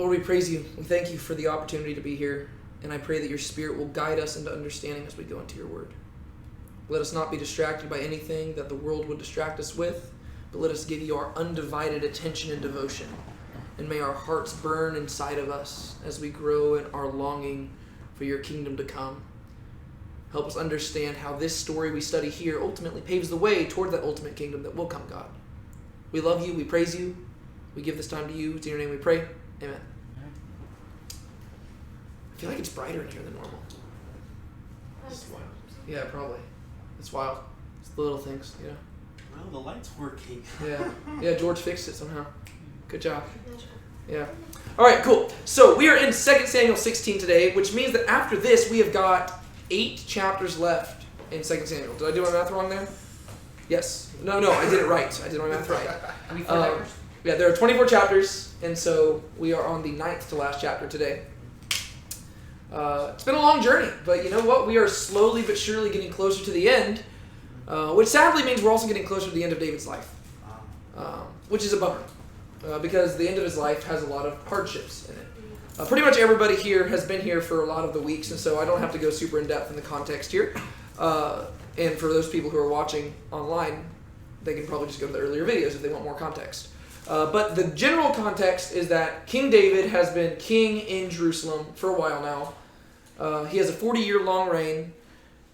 Lord, we praise you. We thank you for the opportunity to be here, and I pray that your Spirit will guide us into understanding as we go into your word. Let us not be distracted by anything that the world would distract us with, but let us give you our undivided attention and devotion. And may our hearts burn inside of us as we grow in our longing for your kingdom to come. Help us understand how this story we study here ultimately paves the way toward that ultimate kingdom that will come, God. We love you. We praise you. We give this time to you. It's in your name we pray. Amen. I feel like it's brighter in here than normal. That's wild. Yeah, probably. It's wild. It's the little things, you know. Well, the light's working. Yeah, George fixed it somehow. Good job. Yeah. All right, cool. So we are in 2 Samuel 16 today, which means that after this we have got 8 chapters left in 2 Samuel. Did I do my math wrong there? Yes. No, I did it right. I did my math right. 24 chapters? Yeah, there are 24 chapters, and so we are on the 9th to last chapter today. It's been a long journey, but you know what? We are slowly but surely getting closer to the end, which sadly means we're also getting closer to the end of David's life, which is a bummer, because the end of his life has a lot of hardships in it. Pretty much everybody here has been here for a lot of the weeks, and so I don't have to go super in-depth in the context here. And for those people who are watching online, they can probably just go to the earlier videos if they want more context. But the general context is that King David has been king in Jerusalem for a while now. He has a 40-year-long reign,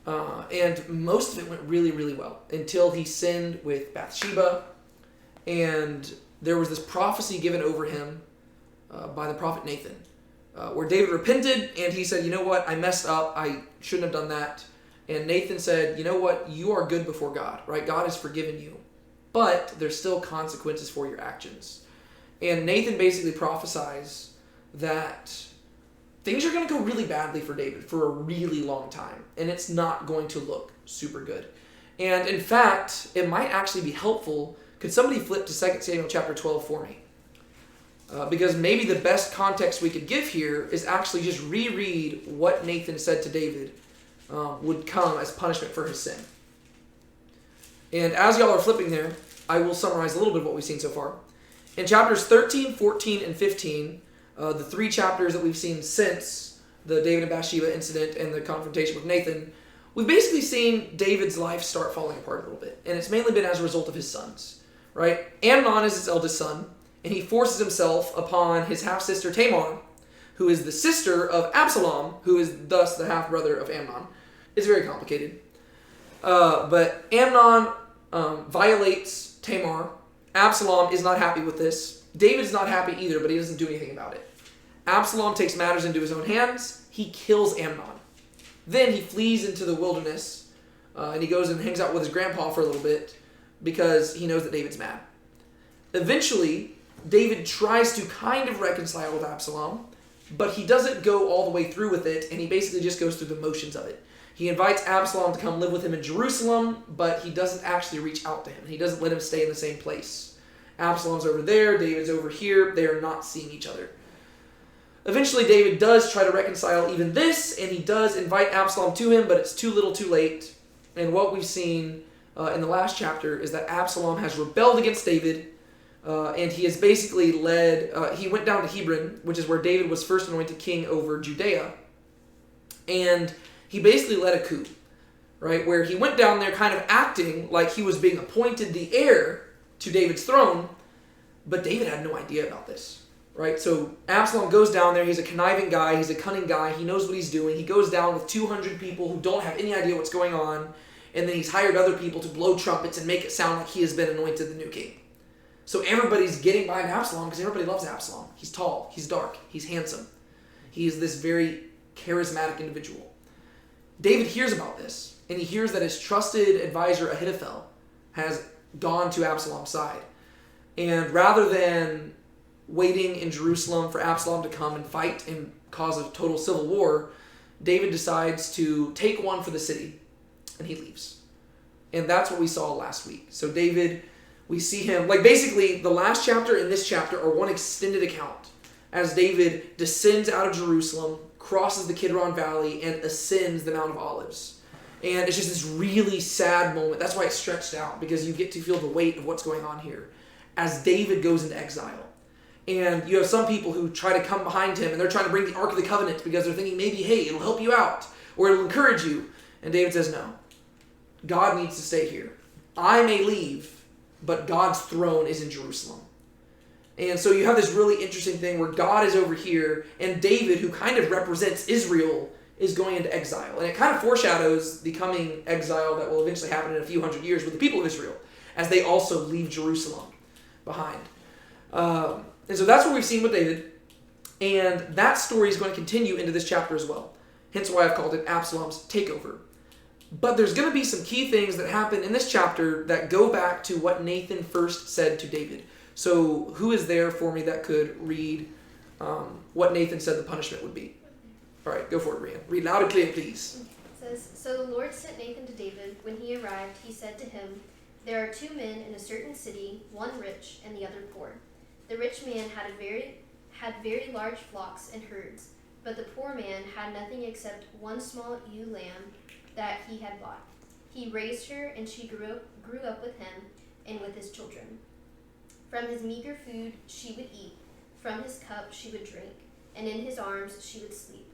and most of it went really, really well until he sinned with Bathsheba, and there was this prophecy given over him by the prophet Nathan, where David repented, and he said, you know what, I messed up, I shouldn't have done that. And Nathan said, you know what, you are good before God, right? God has forgiven you, but there's still consequences for your actions. And Nathan basically prophesies that things are going to go really badly for David for a really long time, and it's not going to look super good. And in fact, it might actually be helpful. Could somebody flip to 2 Samuel chapter 12 for me? Because maybe the best context we could give here is actually just reread what Nathan said to David would come as punishment for his sin. And as y'all are flipping there, I will summarize a little bit of what we've seen so far. In chapters 13, 14, and 15, the 3 chapters that we've seen since the David and Bathsheba incident and the confrontation with Nathan, we've basically seen David's life start falling apart a little bit. And it's mainly been as a result of his sons, right? Amnon is his eldest son, and he forces himself upon his half-sister Tamar, who is the sister of Absalom, who is thus the half-brother of Amnon. It's very complicated. But Amnon violates Tamar. Absalom is not happy with this. David's not happy either, but he doesn't do anything about it. Absalom takes matters into his own hands. He kills Amnon. Then he flees into the wilderness, and he goes and hangs out with his grandpa for a little bit because he knows that David's mad. Eventually, David tries to kind of reconcile with Absalom, but he doesn't go all the way through with it, and he basically just goes through the motions of it. He invites Absalom to come live with him in Jerusalem, but he doesn't actually reach out to him. He doesn't let him stay in the same place. Absalom's over there, David's over here. They are not seeing each other. Eventually, David does try to reconcile even this, and he does invite Absalom to him, but it's too little too late. And what we've seen in the last chapter is that Absalom has rebelled against David, and he has basically he went down to Hebron, which is where David was first anointed king over Judea, and he basically led a coup, right? Where he went down there kind of acting like he was being appointed the heir to David's throne, but David had no idea about this, right? So Absalom goes down there. He's a conniving guy. He's a cunning guy. He knows what he's doing. He goes down with 200 people who don't have any idea what's going on, and then he's hired other people to blow trumpets and make it sound like he has been anointed the new king. So everybody's getting behind Absalom because everybody loves Absalom. He's tall. He's dark. He's handsome. He is this very charismatic individual. David hears about this, and he hears that his trusted advisor Ahithophel has gone to Absalom's side. And rather than waiting in Jerusalem for Absalom to come and fight and cause a total civil war, David decides to take one for the city, and he leaves. And that's what we saw last week. So David, we see him, like basically the last chapter and this chapter are one extended account as David descends out of Jerusalem, crosses the Kidron Valley, and ascends the Mount of Olives. And it's just this really sad moment. That's why it's stretched out, because you get to feel the weight of what's going on here as David goes into exile. And you have some people who try to come behind him and they're trying to bring the Ark of the Covenant because they're thinking maybe, hey, it'll help you out or it'll encourage you. And David says, no. God needs to stay here. I may leave, but God's throne is in Jerusalem. And so you have this really interesting thing where God is over here and David, who kind of represents Israel, is going into exile. And it kind of foreshadows the coming exile that will eventually happen in a few hundred years with the people of Israel as they also leave Jerusalem behind. And so that's what we've seen with David. And that story is going to continue into this chapter as well. Hence why I've called it Absalom's Takeover. But there's going to be some key things that happen in this chapter that go back to what Nathan first said to David. So who is there for me that could read what Nathan said the punishment would be? All right, go for it, Brian. Read loud and clear, please. It says, So the Lord sent Nathan to David. When he arrived, he said to him, There are 2 men in a certain city, one rich and the other poor. The rich man had very large flocks and herds, but the poor man had nothing except one small ewe lamb that he had bought. He raised her, and she grew up with him and with his children. From his meager food she would eat, from his cup she would drink, and in his arms she would sleep.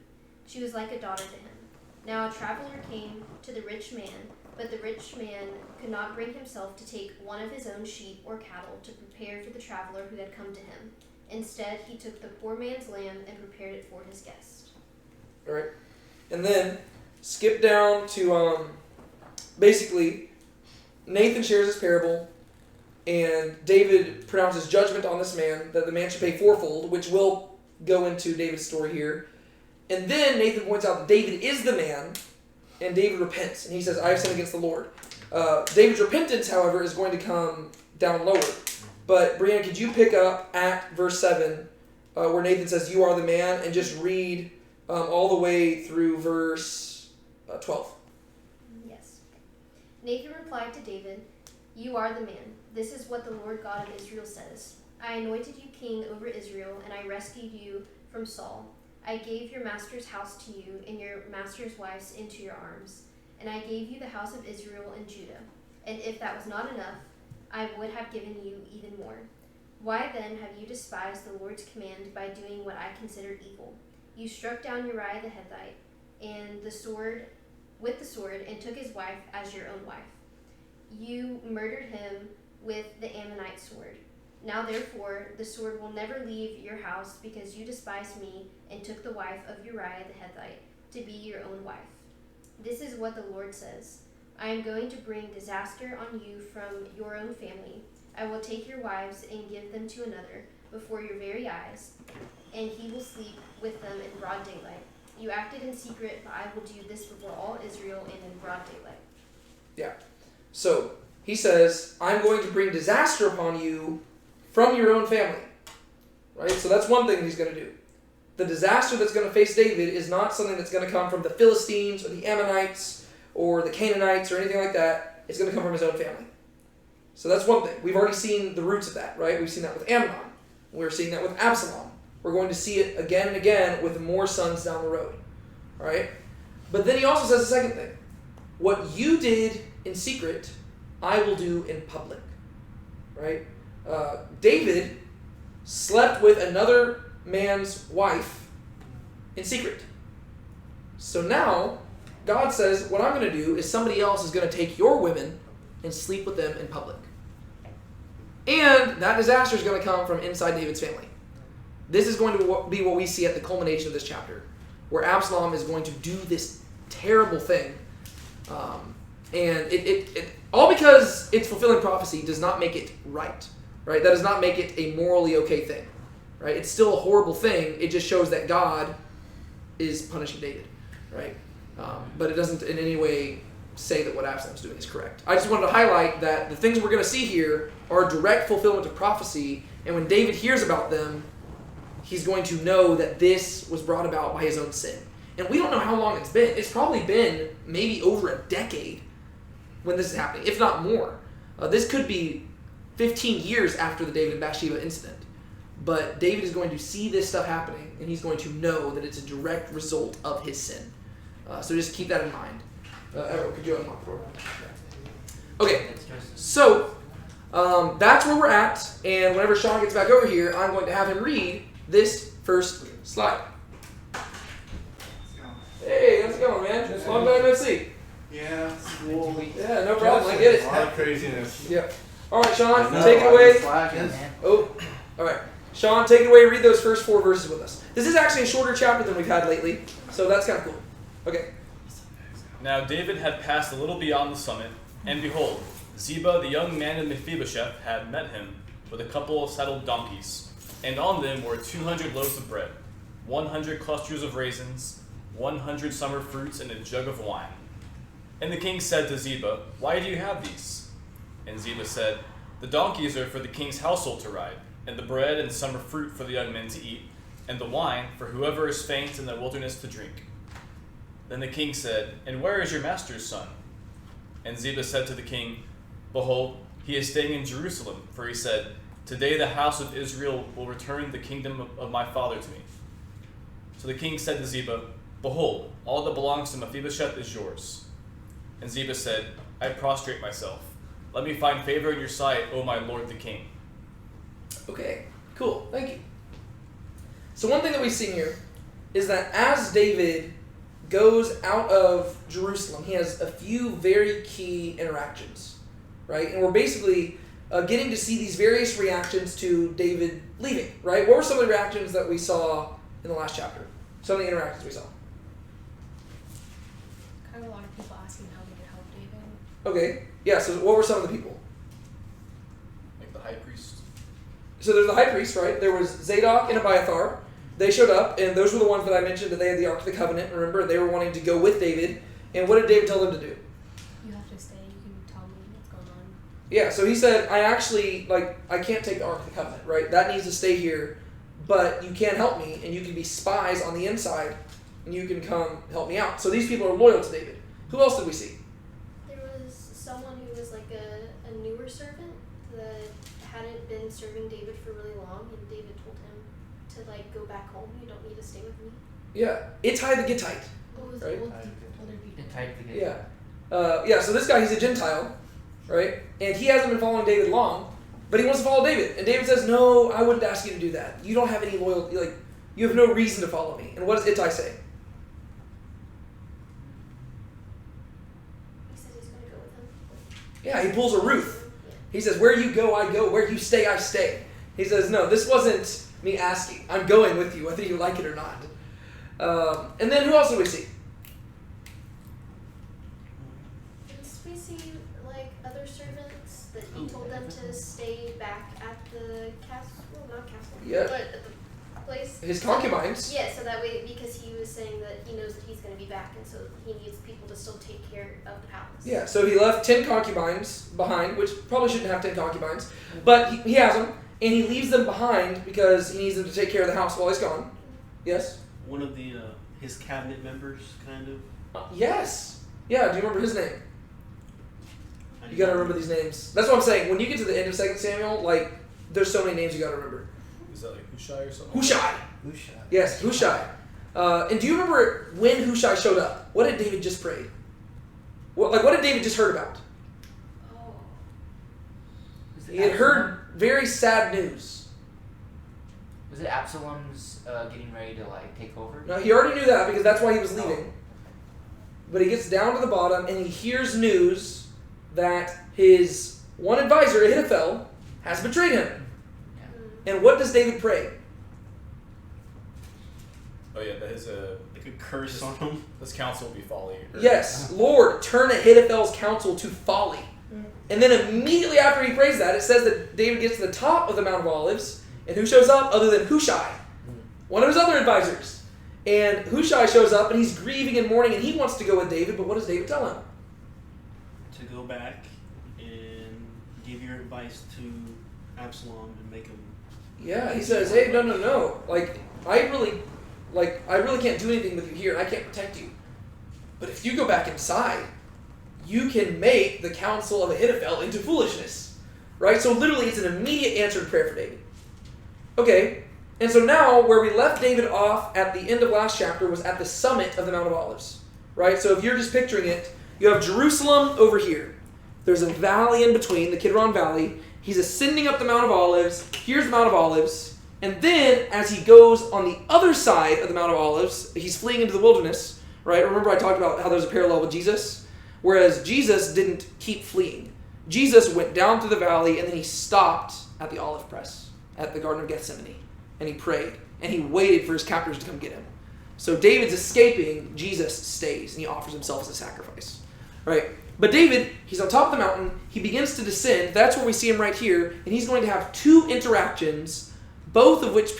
She was like a daughter to him. Now a traveler came to the rich man, but the rich man could not bring himself to take one of his own sheep or cattle to prepare for the traveler who had come to him. Instead, he took the poor man's lamb and prepared it for his guest. All right. And then skip down to basically Nathan shares his parable and David pronounces judgment on this man that the man should pay fourfold, which will go into David's story here. And then Nathan points out that David is the man, and David repents. And he says, I have sinned against the Lord. David's repentance, however, is going to come down lower. But Brianna, could you pick up at verse 7, where Nathan says, you are the man, and just read all the way through verse 12. Yes. Nathan replied to David, You are the man. This is what the Lord God of Israel says. I anointed you king over Israel, and I rescued you from Saul. I gave your master's house to you, and your master's wives into your arms. And I gave you the house of Israel and Judah. And if that was not enough, I would have given you even more. Why then have you despised the Lord's command by doing what I considered evil? You struck down Uriah the Hittite with the sword, and took his wife as your own wife. You murdered him with the Ammonite sword. Now therefore, the sword will never leave your house, because you despised me and took the wife of Uriah the Hittite to be your own wife. This is what the Lord says. I am going to bring disaster on you from your own family. I will take your wives and give them to another before your very eyes, and he will sleep with them in broad daylight. You acted in secret, but I will do this before all Israel and in broad daylight. Yeah. So, he says, I'm going to bring disaster upon you from your own family. Right? So that's one thing he's going to do. The disaster that's going to face David is not something that's going to come from the Philistines or the Ammonites or the Canaanites or anything like that. It's going to come from his own family. So that's one thing. We've already seen the roots of that, right? We've seen that with Amnon. We're seeing that with Absalom. We're going to see it again and again with more sons down the road. All right? But then he also says the second thing. What you did in secret, I will do in public. Right? David slept with another man's wife in secret. So now, God says, what I'm going to do is somebody else is going to take your women and sleep with them in public. And that disaster is going to come from inside David's family. This is going to be what we see at the culmination of this chapter, where Absalom is going to do this terrible thing. And it all because it's fulfilling prophecy does not make it right. Right? That does not make it a morally okay thing. Right? It's still a horrible thing. It just shows that God is punishing David. Right? But it doesn't in any way say that what Absalom's doing is correct. I just wanted to highlight that the things we're going to see here are a direct fulfillment of prophecy, and when David hears about them, he's going to know that this was brought about by his own sin. And we don't know how long it's been. It's probably been maybe over a decade when this is happening, if not more. This could be 15 years after the David and Bathsheba incident. But David is going to see this stuff happening, and he's going to know that it's a direct result of his sin. So just keep that in mind. Could you unlock the door? Okay, so That's where we're at, and whenever Sean gets back over here, I'm going to have him read this first slide. Hey, how's it going, man? Just long time no see. Yeah, school. Yeah, no problem. I get A it. lot of craziness. Yeah. All right, Sean, take it away. Oh, all right. Sean, take it away. Read those first 4 verses with us. This is actually a shorter chapter than we've had lately, so that's kind of cool. Okay. Now David had passed a little beyond the summit, and behold, Ziba, the young man of Mephibosheth, had met him with a couple of saddled donkeys, and on them were 200 loaves of bread, 100 clusters of raisins, 100 summer fruits, and a jug of wine. And the king said to Ziba, "Why do you have these?" And Ziba said, "The donkeys are for the king's household to ride, and the bread and summer fruit for the young men to eat, and the wine for whoever is faint in the wilderness to drink." Then the king said, "And where is your master's son?" And Ziba said to the king, "Behold, he is staying in Jerusalem, for he said, 'Today the house of Israel will return the kingdom of my father to me.'" So the king said to Ziba, "Behold, all that belongs to Mephibosheth is yours." And Ziba said, "I prostrate myself. Let me find favor in your sight, O my lord the king." Okay, cool. Thank you. So one thing that we see here is that as David goes out of Jerusalem, he has a few very key interactions, right? And we're basically getting to see these various reactions to David leaving, right? What were some of the reactions that we saw in the last chapter? Some of the interactions we saw. Kind of a lot of people asking how they could help David. Okay, yeah, so what were some of the people? Like the high priest. So there's the high priest, right? There was Zadok and Abiathar. They showed up, and those were the ones that I mentioned that they had the Ark of the Covenant. Remember, they were wanting to go with David. And what did David tell them to do? You have to stay. You can tell me what's going on. Yeah, so he said, I can't take the Ark of the Covenant, right? That needs to stay here, but you can help me, and you can be spies on the inside, and you can come help me out. So these people are loyal to David. Who else did we see? There was someone who was like a newer servant that hadn't been serving David for really long, and David told him to like go back home. You don't need to stay with me. Yeah, Ittai the Gittite. What was Right. older people? Yeah. So this guy, he's a Gentile, right? And he hasn't been following David long, but he wants to follow David. And David says, "No, I wouldn't ask you to do that. You don't have any loyalty. Like, you have no reason to follow me." And what does Ittai say? He said he's going to go with him. Yeah, he pulls a Ruth. Yeah. He says, "Where you go, I go. Where you stay, I stay." He says, "No, this wasn't me asking. I'm going with you, whether you like it or not." And then who else do we see? We see like other servants that he told them to stay back at the castle. Well, not castle. Yeah. But at the place. His concubines. Yeah, so that way, because he was saying that he knows that he's going to be back, and so he needs people to still take care of the palace. Yeah, so he left 10 concubines behind, which probably shouldn't have 10 concubines, but he has them, and he leaves them behind because he needs them to take care of the house while he's gone. Yes? One of the his cabinet members, kind of. Yes. Yeah, do you remember his name? You gotta remember these names. That's what I'm saying. When you get to the end of 2 Samuel, like, there's so many names you gotta remember. Is that like Hushai or something? Hushai. Yes, Hushai. And do you remember when Hushai showed up? What had David just prayed? What did David just heard about? Oh. He had heard very sad news. Was it Absalom's getting ready to like take over? No, he already knew that because that's why he was leaving. But he gets down to the bottom and he hears news that his one advisor, Ahithophel, has betrayed him. Yeah. And what does David pray? Oh yeah, that his Like a curse on him. his counsel will be folly. Yes, Lord, turn Ahithophel's counsel to folly. And then immediately after he prays that, it says that David gets to the top of the Mount of Olives, and who shows up other than Hushai, one of his other advisors. And Hushai shows up, and he's grieving and mourning, and he wants to go with David, but what does David tell him? To go back and give your advice to Absalom and make him. Yeah, he says, "Hey, no. I really can't do anything with you here, and I can't protect you. But if you go back inside, you can make the counsel of Ahithophel into foolishness." Right? So literally, it's an immediate answered prayer for David. Okay, and so now where we left David off at the end of last chapter was at the summit of the Mount of Olives. Right? So if you're just picturing it, you have Jerusalem over here. There's a valley in between, the Kidron Valley, He's ascending up the Mount of Olives. Here's the Mount of Olives. And then, as he goes on the other side of the Mount of Olives, he's fleeing into the wilderness, right? Remember I talked about how there's a parallel with Jesus? Whereas Jesus didn't keep fleeing. Jesus went down through the valley, and then he stopped at the olive press, at the Garden of Gethsemane. And he prayed, and he waited for his captors to come get him. So David's escaping, Jesus stays, and he offers himself as a sacrifice, right? But David, he's on top of the mountain, he begins to descend, that's where we see him right here, and he's going to have two interactions, both of which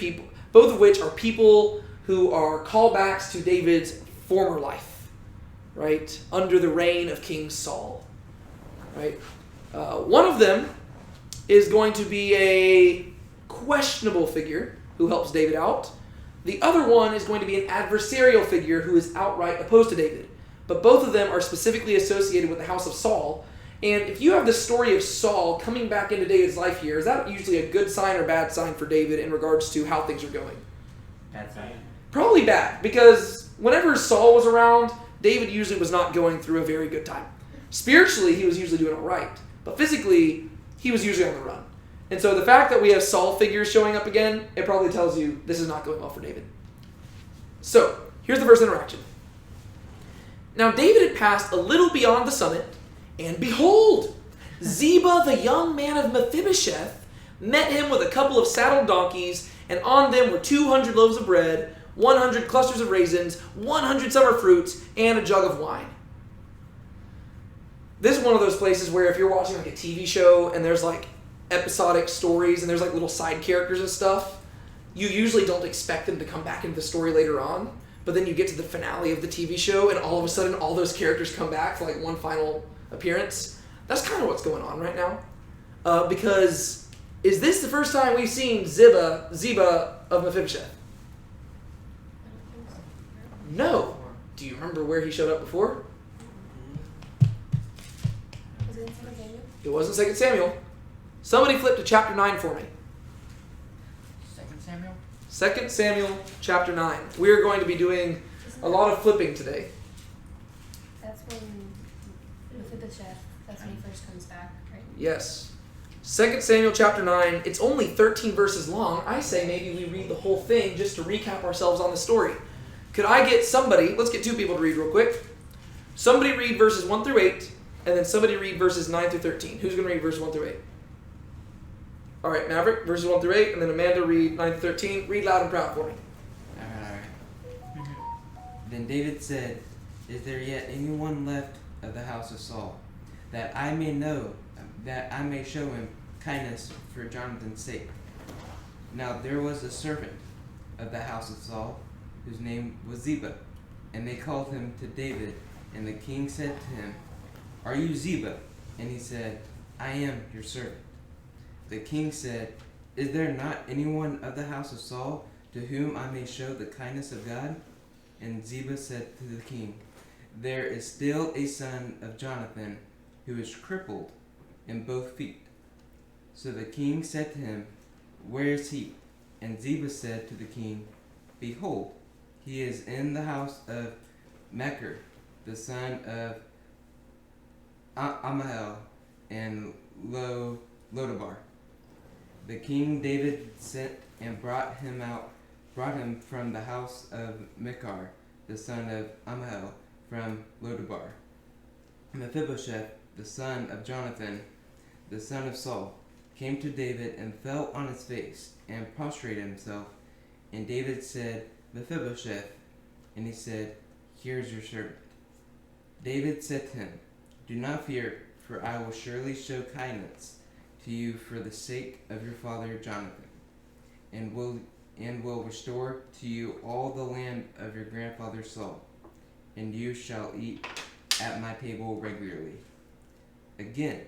are people who are callbacks to David's former life, right? Under the reign of King Saul, right? One of them is going to be a questionable figure who helps David out. The other one is going to be an adversarial figure who is outright opposed to David. But both of them are specifically associated with the house of Saul. And if you have the story of Saul coming back into David's life here, is that usually a good sign or bad sign for David in regards to how things are going? Bad sign. Probably bad, because whenever Saul was around, David usually was not going through a very good time. Spiritually, he was usually doing all right. But physically, he was usually on the run. And so the fact that we have Saul figures showing up again, it probably tells you this is not going well for David. So, here's the first interaction. Now David had passed a little beyond the summit, and behold, Ziba, the young man of Mephibosheth, met him with a couple of saddled donkeys, and on them were 200 loaves of bread, 100 clusters of raisins, 100 summer fruits, and a jug of wine. This is one of those places where if you're watching like a TV show and there's like episodic stories and there's like little side characters and stuff, you usually don't expect them to come back into the story later on. But then you get to the finale of the TV show and all of a sudden all those characters come back for like one final appearance. That's kind of what's going on right now. Because is this the first time we've seen Ziba of Mephibosheth? No. Do you remember where he showed up before? Was it in 2 Samuel? It wasn't 2 Samuel. Somebody flip to chapter 9 for me. 2 Samuel chapter 9. We are going to be doing a lot of flipping today. That's when Mephibosheth, that's when he first comes back, right? Yes. 2 Samuel chapter 9. It's only 13 verses long. I say maybe we read the whole thing just to recap ourselves on the story. Could I get somebody, let's get two people to read real quick. Somebody read verses 1 through 8, and then somebody read verses 9 through 13. Who's going to read verses 1 through 8? All right, Maverick, verses 1 through 8, and then Amanda, read 9 through 13. Read loud and proud for me. Alright. Then David said, "Is there yet anyone left of the house of Saul, that I may show him kindness for Jonathan's sake? Now there was a servant of the house of Saul, whose name was Ziba, and they called him to David, and the king said to him, 'Are you Ziba?' And he said, 'I am your servant.' The king said, 'Is there not anyone of the house of Saul to whom I may show the kindness of God?' And Ziba said to the king, 'There is still a son of Jonathan who is crippled in both feet.' So the king said to him, 'Where is he?' And Ziba said to the king, 'Behold, he is in the house of Machir, the son of Amahel, and Lodabar.' The king David sent and brought him from the house of Machir, the son of Amahel, from Lodabar. Mephibosheth, the son of Jonathan, the son of Saul, came to David and fell on his face and prostrated himself. And David said, 'Mephibosheth,' and he said, 'Here is your servant.' David said to him, 'Do not fear, for I will surely show kindness to you for the sake of your father Jonathan, and will restore to you all the land of your grandfather Saul, and you shall eat at my table regularly.' Again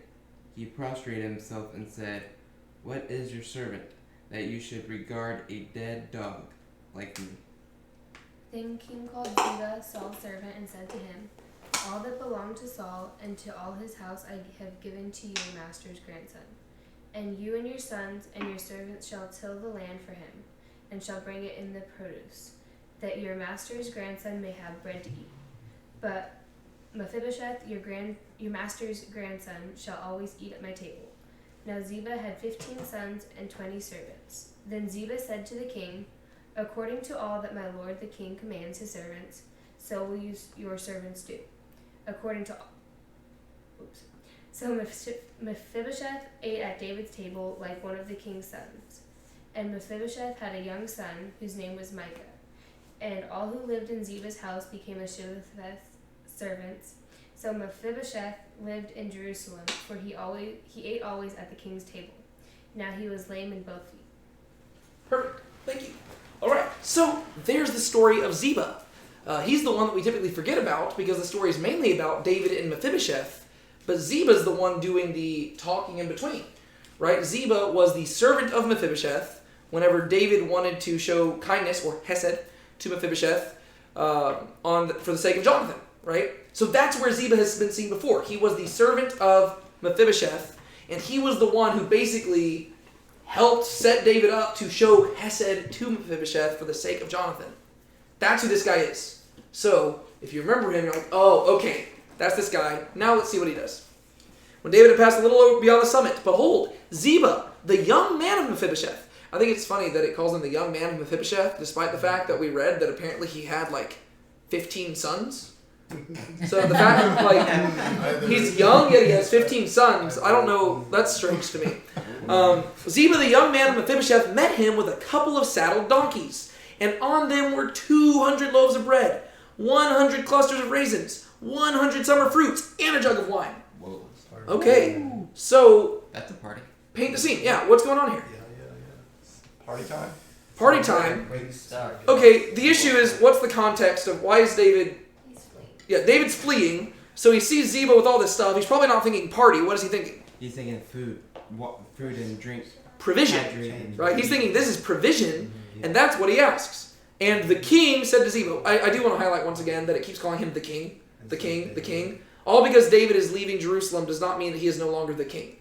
he prostrated himself and said, 'What is your servant, that you should regard a dead dog like me?' Then king called Ziba, Saul's servant, and said to him, 'All that belonged to Saul and to all his house I have given to your master's grandson. And you and your sons and your servants shall till the land for him, and shall bring it in the produce, that your master's grandson may have bread to eat. But Mephibosheth, your master's grandson, shall always eat at my table. Now Ziba had 15 sons and 20 servants. Then Ziba said to the king, "According to all that my lord the king commands his servants, so will your servants do. According to all." So Mephibosheth ate at David's table like one of the king's sons. And Mephibosheth had a young son whose name was Micah. And all who lived in Ziba's house became Mephibosheth's servants. So Mephibosheth lived in Jerusalem, for he ate always at the king's table. Now he was lame in both feet. Perfect. Thank you. All right. So there's the story of Ziba. He's the one that we typically forget about because the story is mainly about David and Mephibosheth. But Ziba's the one doing the talking in between, right? Ziba was the servant of Mephibosheth whenever David wanted to show kindness or hesed to Mephibosheth for the sake of Jonathan, right? So that's where Ziba has been seen before. He was the servant of Mephibosheth, and he was the one who basically helped set David up to show hesed to Mephibosheth for the sake of Jonathan. That's who this guy is. So if you remember him, you're like, oh, okay. That's this guy. Now let's see what he does. When David had passed a little over beyond the summit, behold, Ziba, the young man of Mephibosheth. I think it's funny that it calls him the young man of Mephibosheth, despite the fact that we read that apparently he had like 15 sons. So the fact that he's young yet he has 15 sons, I don't know, that's strange to me. Ziba, the young man of Mephibosheth, met him with a couple of saddled donkeys, and on them were 200 loaves of bread, 100 clusters of raisins, 100 summer fruits, and a jug of wine. Whoa. Okay, so That's a party. paint the scene. Yeah, what's going on here? Party time. Party time. Great start. Okay, the issue is, what's the context of why is David... He's fleeing. Yeah, David's fleeing, so he sees Ziba with all this stuff. He's probably not thinking party. What is he thinking? He's thinking food and drink. Provision, Hydrating. right? He's thinking this is provision, and that's what he asks. And the king said to Ziba, I do want to highlight once again that it keeps calling him the king. The king, the king. All because David is leaving Jerusalem does not mean that he is no longer the king,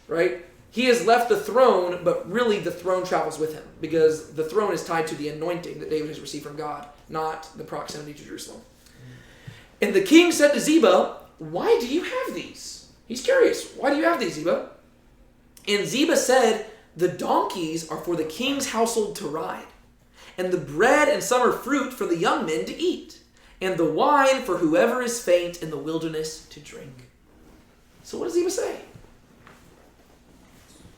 right? He has left the throne, but really the throne travels with him because the throne is tied to the anointing that David has received from God, not the proximity to Jerusalem. And the king said to Ziba, "Why do you have these?" He's curious. Why do you have these, Ziba? And Ziba said, "The donkeys are for the king's household to ride, and the bread and summer fruit for the young men to eat, and the wine for whoever is faint in the wilderness to drink." So what does Ziba say?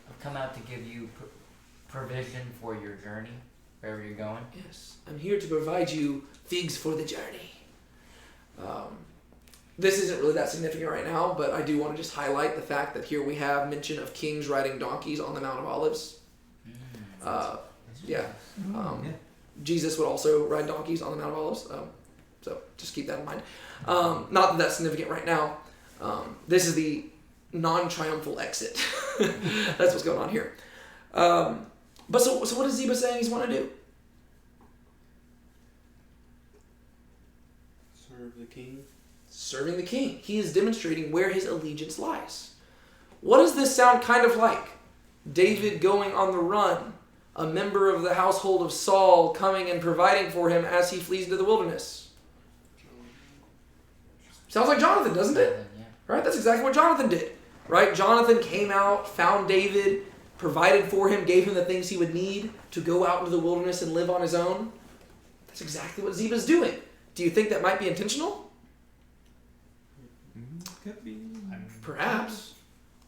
I've come out to give you provision for your journey, wherever you're going. Yes, I'm here to provide you figs for the journey. This isn't really that significant right now, but I do want to just highlight the fact that here we have mention of kings riding donkeys on the Mount of Olives. Jesus would also ride donkeys on the Mount of Olives. So just keep that in mind. Not that that's significant right now. This is the non-triumphal exit. That's what's going on here. But so what is Ziba saying he's want to do? Serve the king. Serving the king. He is demonstrating where his allegiance lies. What does this sound kind of like? David going on the run, a member of the household of Saul coming and providing for him as he flees into the wilderness. Sounds like Jonathan, doesn't it? Yeah. Right? That's exactly what Jonathan did. Right? Jonathan came out, found David, provided for him, gave him the things he would need to go out into the wilderness and live on his own. That's exactly what Ziba's doing. Do you think that might be intentional? Could be. Perhaps.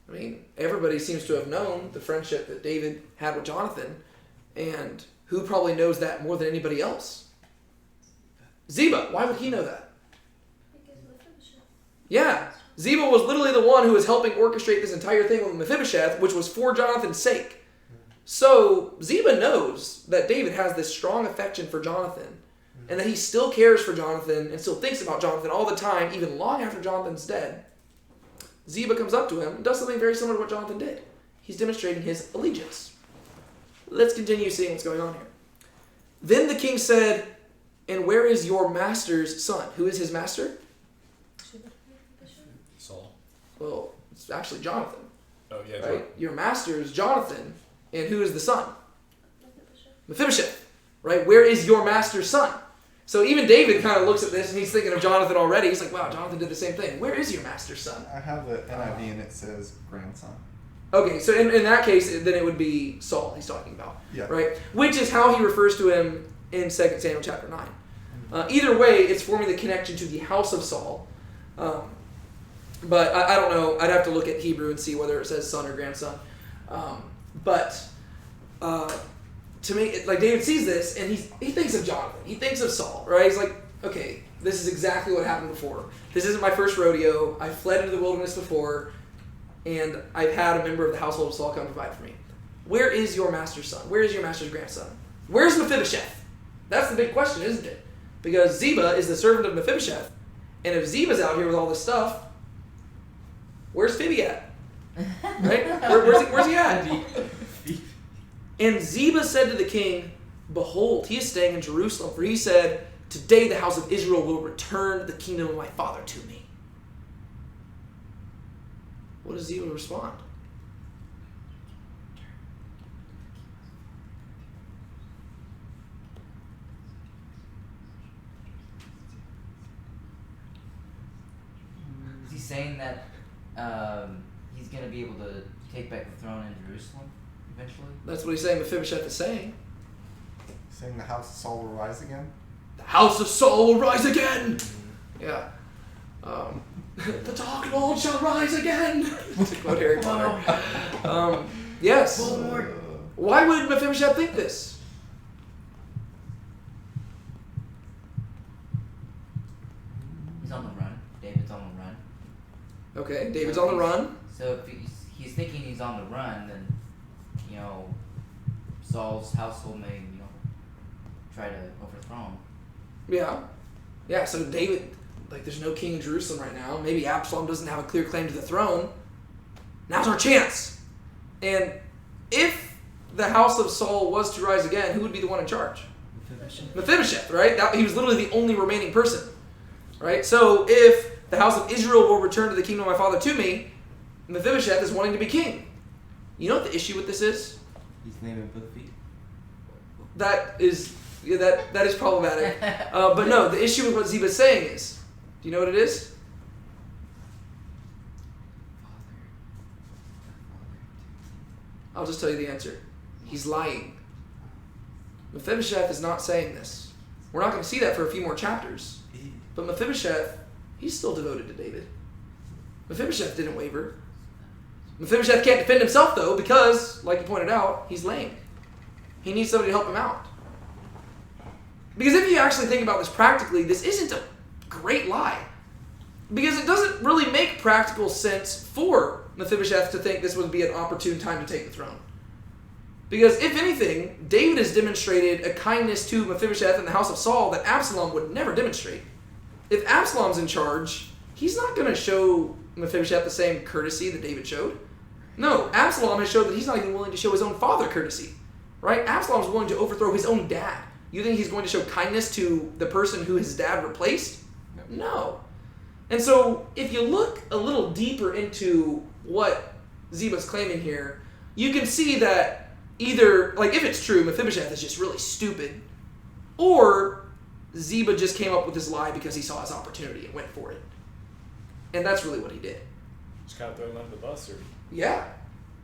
I mean, everybody seems to have known the friendship that David had with Jonathan, and who probably knows that more than anybody else? Ziba. Why would he know that? Because Mephibosheth. Yeah. Ziba was literally the one who was helping orchestrate this entire thing with Mephibosheth, which was for Jonathan's sake. So Ziba knows that David has this strong affection for Jonathan, and that he still cares for Jonathan and still thinks about Jonathan all the time, even long after Jonathan's dead. Ziba comes up to him and does something very similar to what Jonathan did. He's demonstrating his allegiance. Let's continue seeing what's going on here. Then the king said, "And where is your master's son?" Who is his master? Saul. Well, it's actually Jonathan, Oh yeah. right? Your master is Jonathan, and who is the son? Mephibosheth, right? Where is your master's son? So even David kind of looks at this and he's thinking of Jonathan already. He's like, wow, Jonathan did the same thing. Where is your master's son? I have the NIV and it says grandson. Okay, so in that case, then it would be Saul he's talking about. Yeah. Right? Which is how he refers to him in 2 Samuel chapter 9. Either way, it's forming the connection to the house of Saul. But I don't know. I'd have to look at Hebrew and see whether it says son or grandson. To me, like David sees this, and he thinks of Jonathan. He thinks of Saul, right? He's like, okay, this is exactly what happened before. This isn't my first rodeo. I fled into the wilderness before, and I've had a member of the household of Saul come provide for me. Where is your master's son? Where is your master's grandson? Where's Mephibosheth? That's the big question, isn't it? Because Ziba is the servant of Mephibosheth, and if Ziba's out here with all this stuff, where's Phoebe at? Right? Where's he at? And Ziba said to the king, behold, he is staying in Jerusalem, for he said, today the house of Israel will return the kingdom of my father to me. What does Ziba respond? Is he saying that he's going to be able to take back the throne in Jerusalem eventually? That's what he's saying Mephibosheth is saying. Saying the house of Saul will rise again? The house of Saul will rise again! Yeah. The Dark Lord shall rise again! To quote Harry Potter. Yes. Why would Mephibosheth think this? He's on the run. David's on the run. Okay, David's on the run. So if he's thinking he's on the run, then, Saul's household may, try to overthrow him. Yeah. Yeah, so David, there's no king in Jerusalem right now. Maybe Absalom doesn't have a clear claim to the throne. Now's our chance. And if the house of Saul was to rise again, who would be the one in charge? Mephibosheth, right? He was literally the only remaining person. Right? So if the house of Israel will return to the kingdom of my father to me, Mephibosheth is wanting to be king. You know what the issue with this is? He's naming both feet. That is problematic. But no, the issue with what Ziba's saying is, do you know what it is? I'll just tell you the answer. He's lying. Mephibosheth is not saying this. We're not going to see that for a few more chapters. But Mephibosheth, he's still devoted to David. Mephibosheth didn't waver. Mephibosheth can't defend himself, though, because, like you pointed out, he's lame. He needs somebody to help him out. Because if you actually think about this practically, this isn't a great lie. Because it doesn't really make practical sense for Mephibosheth to think this would be an opportune time to take the throne. Because if anything, David has demonstrated a kindness to Mephibosheth in the house of Saul that Absalom would never demonstrate. If Absalom's in charge, he's not going to show Mephibosheth the same courtesy that David showed. No, Absalom has showed that he's not even willing to show his own father courtesy. Right? Absalom's willing to overthrow his own dad. You think he's going to show kindness to the person who his dad replaced? No. And so, if you look a little deeper into what Ziba's claiming here, you can see that either, if it's true, Mephibosheth is just really stupid, or Ziba just came up with this lie because he saw his opportunity and went for it. And that's really what he did. Just kind of throw him under the bus, or? Yeah.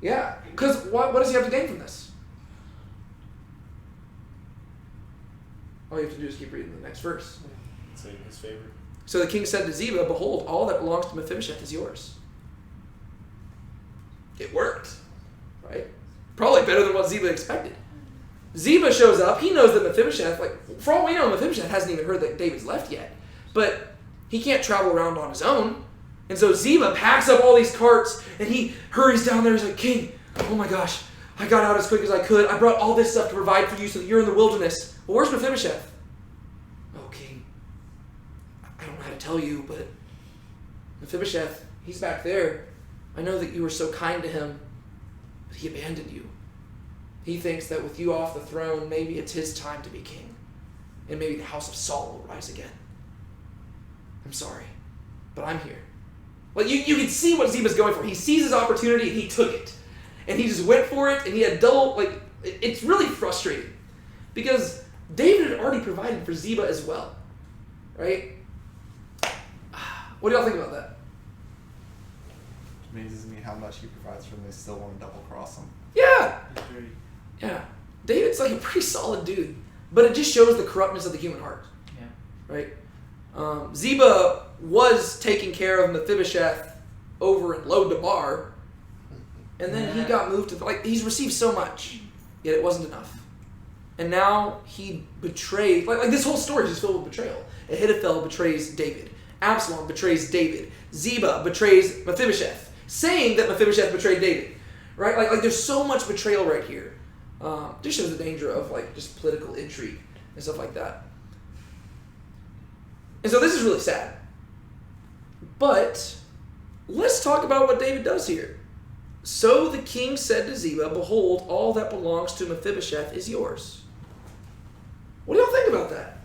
Yeah. Because what does he have to gain from this? All you have to do is keep reading the next verse. It's in his favor. So the king said to Ziba, behold, all that belongs to Mephibosheth is yours. It worked. Right? Probably better than what Ziba expected. Ziba shows up. He knows that Mephibosheth, for all we know, Mephibosheth hasn't even heard that David's left yet. But he can't travel around on his own. And so Ziba packs up all these carts, and he hurries down there. He's like, King, oh my gosh, I got out as quick as I could. I brought all this stuff to provide for you so that you're in the wilderness. Well, where's Mephibosheth? Oh, King, I don't know how to tell you, but Mephibosheth, he's back there. I know that you were so kind to him, but he abandoned you. He thinks that with you off the throne, maybe it's his time to be king. And maybe the house of Saul will rise again. I'm sorry, but I'm here. You can see what Ziba's going for. He sees his opportunity and he took it. And he just went for it, and he had it's really frustrating. Because David had already provided for Ziba as well. Right? What do y'all think about that? amazes me how much he provides for them. They still want to double cross him. Yeah, It's very yeah. David's like a pretty solid dude, but it just shows the corruptness of the human heart. Yeah. Right? Ziba was taking care of Mephibosheth over in Lodabar, and then he got moved to he's received so much, yet it wasn't enough. And now he betrayed, like this whole story is just filled with betrayal. Ahithophel betrays David. Absalom betrays David. Ziba betrays Mephibosheth, saying that Mephibosheth betrayed David. Right? Like there's so much betrayal right here. Just shows the danger of like just political intrigue and stuff like that. And so this is really sad. But let's talk about what David does here. So the king said to Ziba, "Behold, all that belongs to Mephibosheth is yours." What do y'all think about that?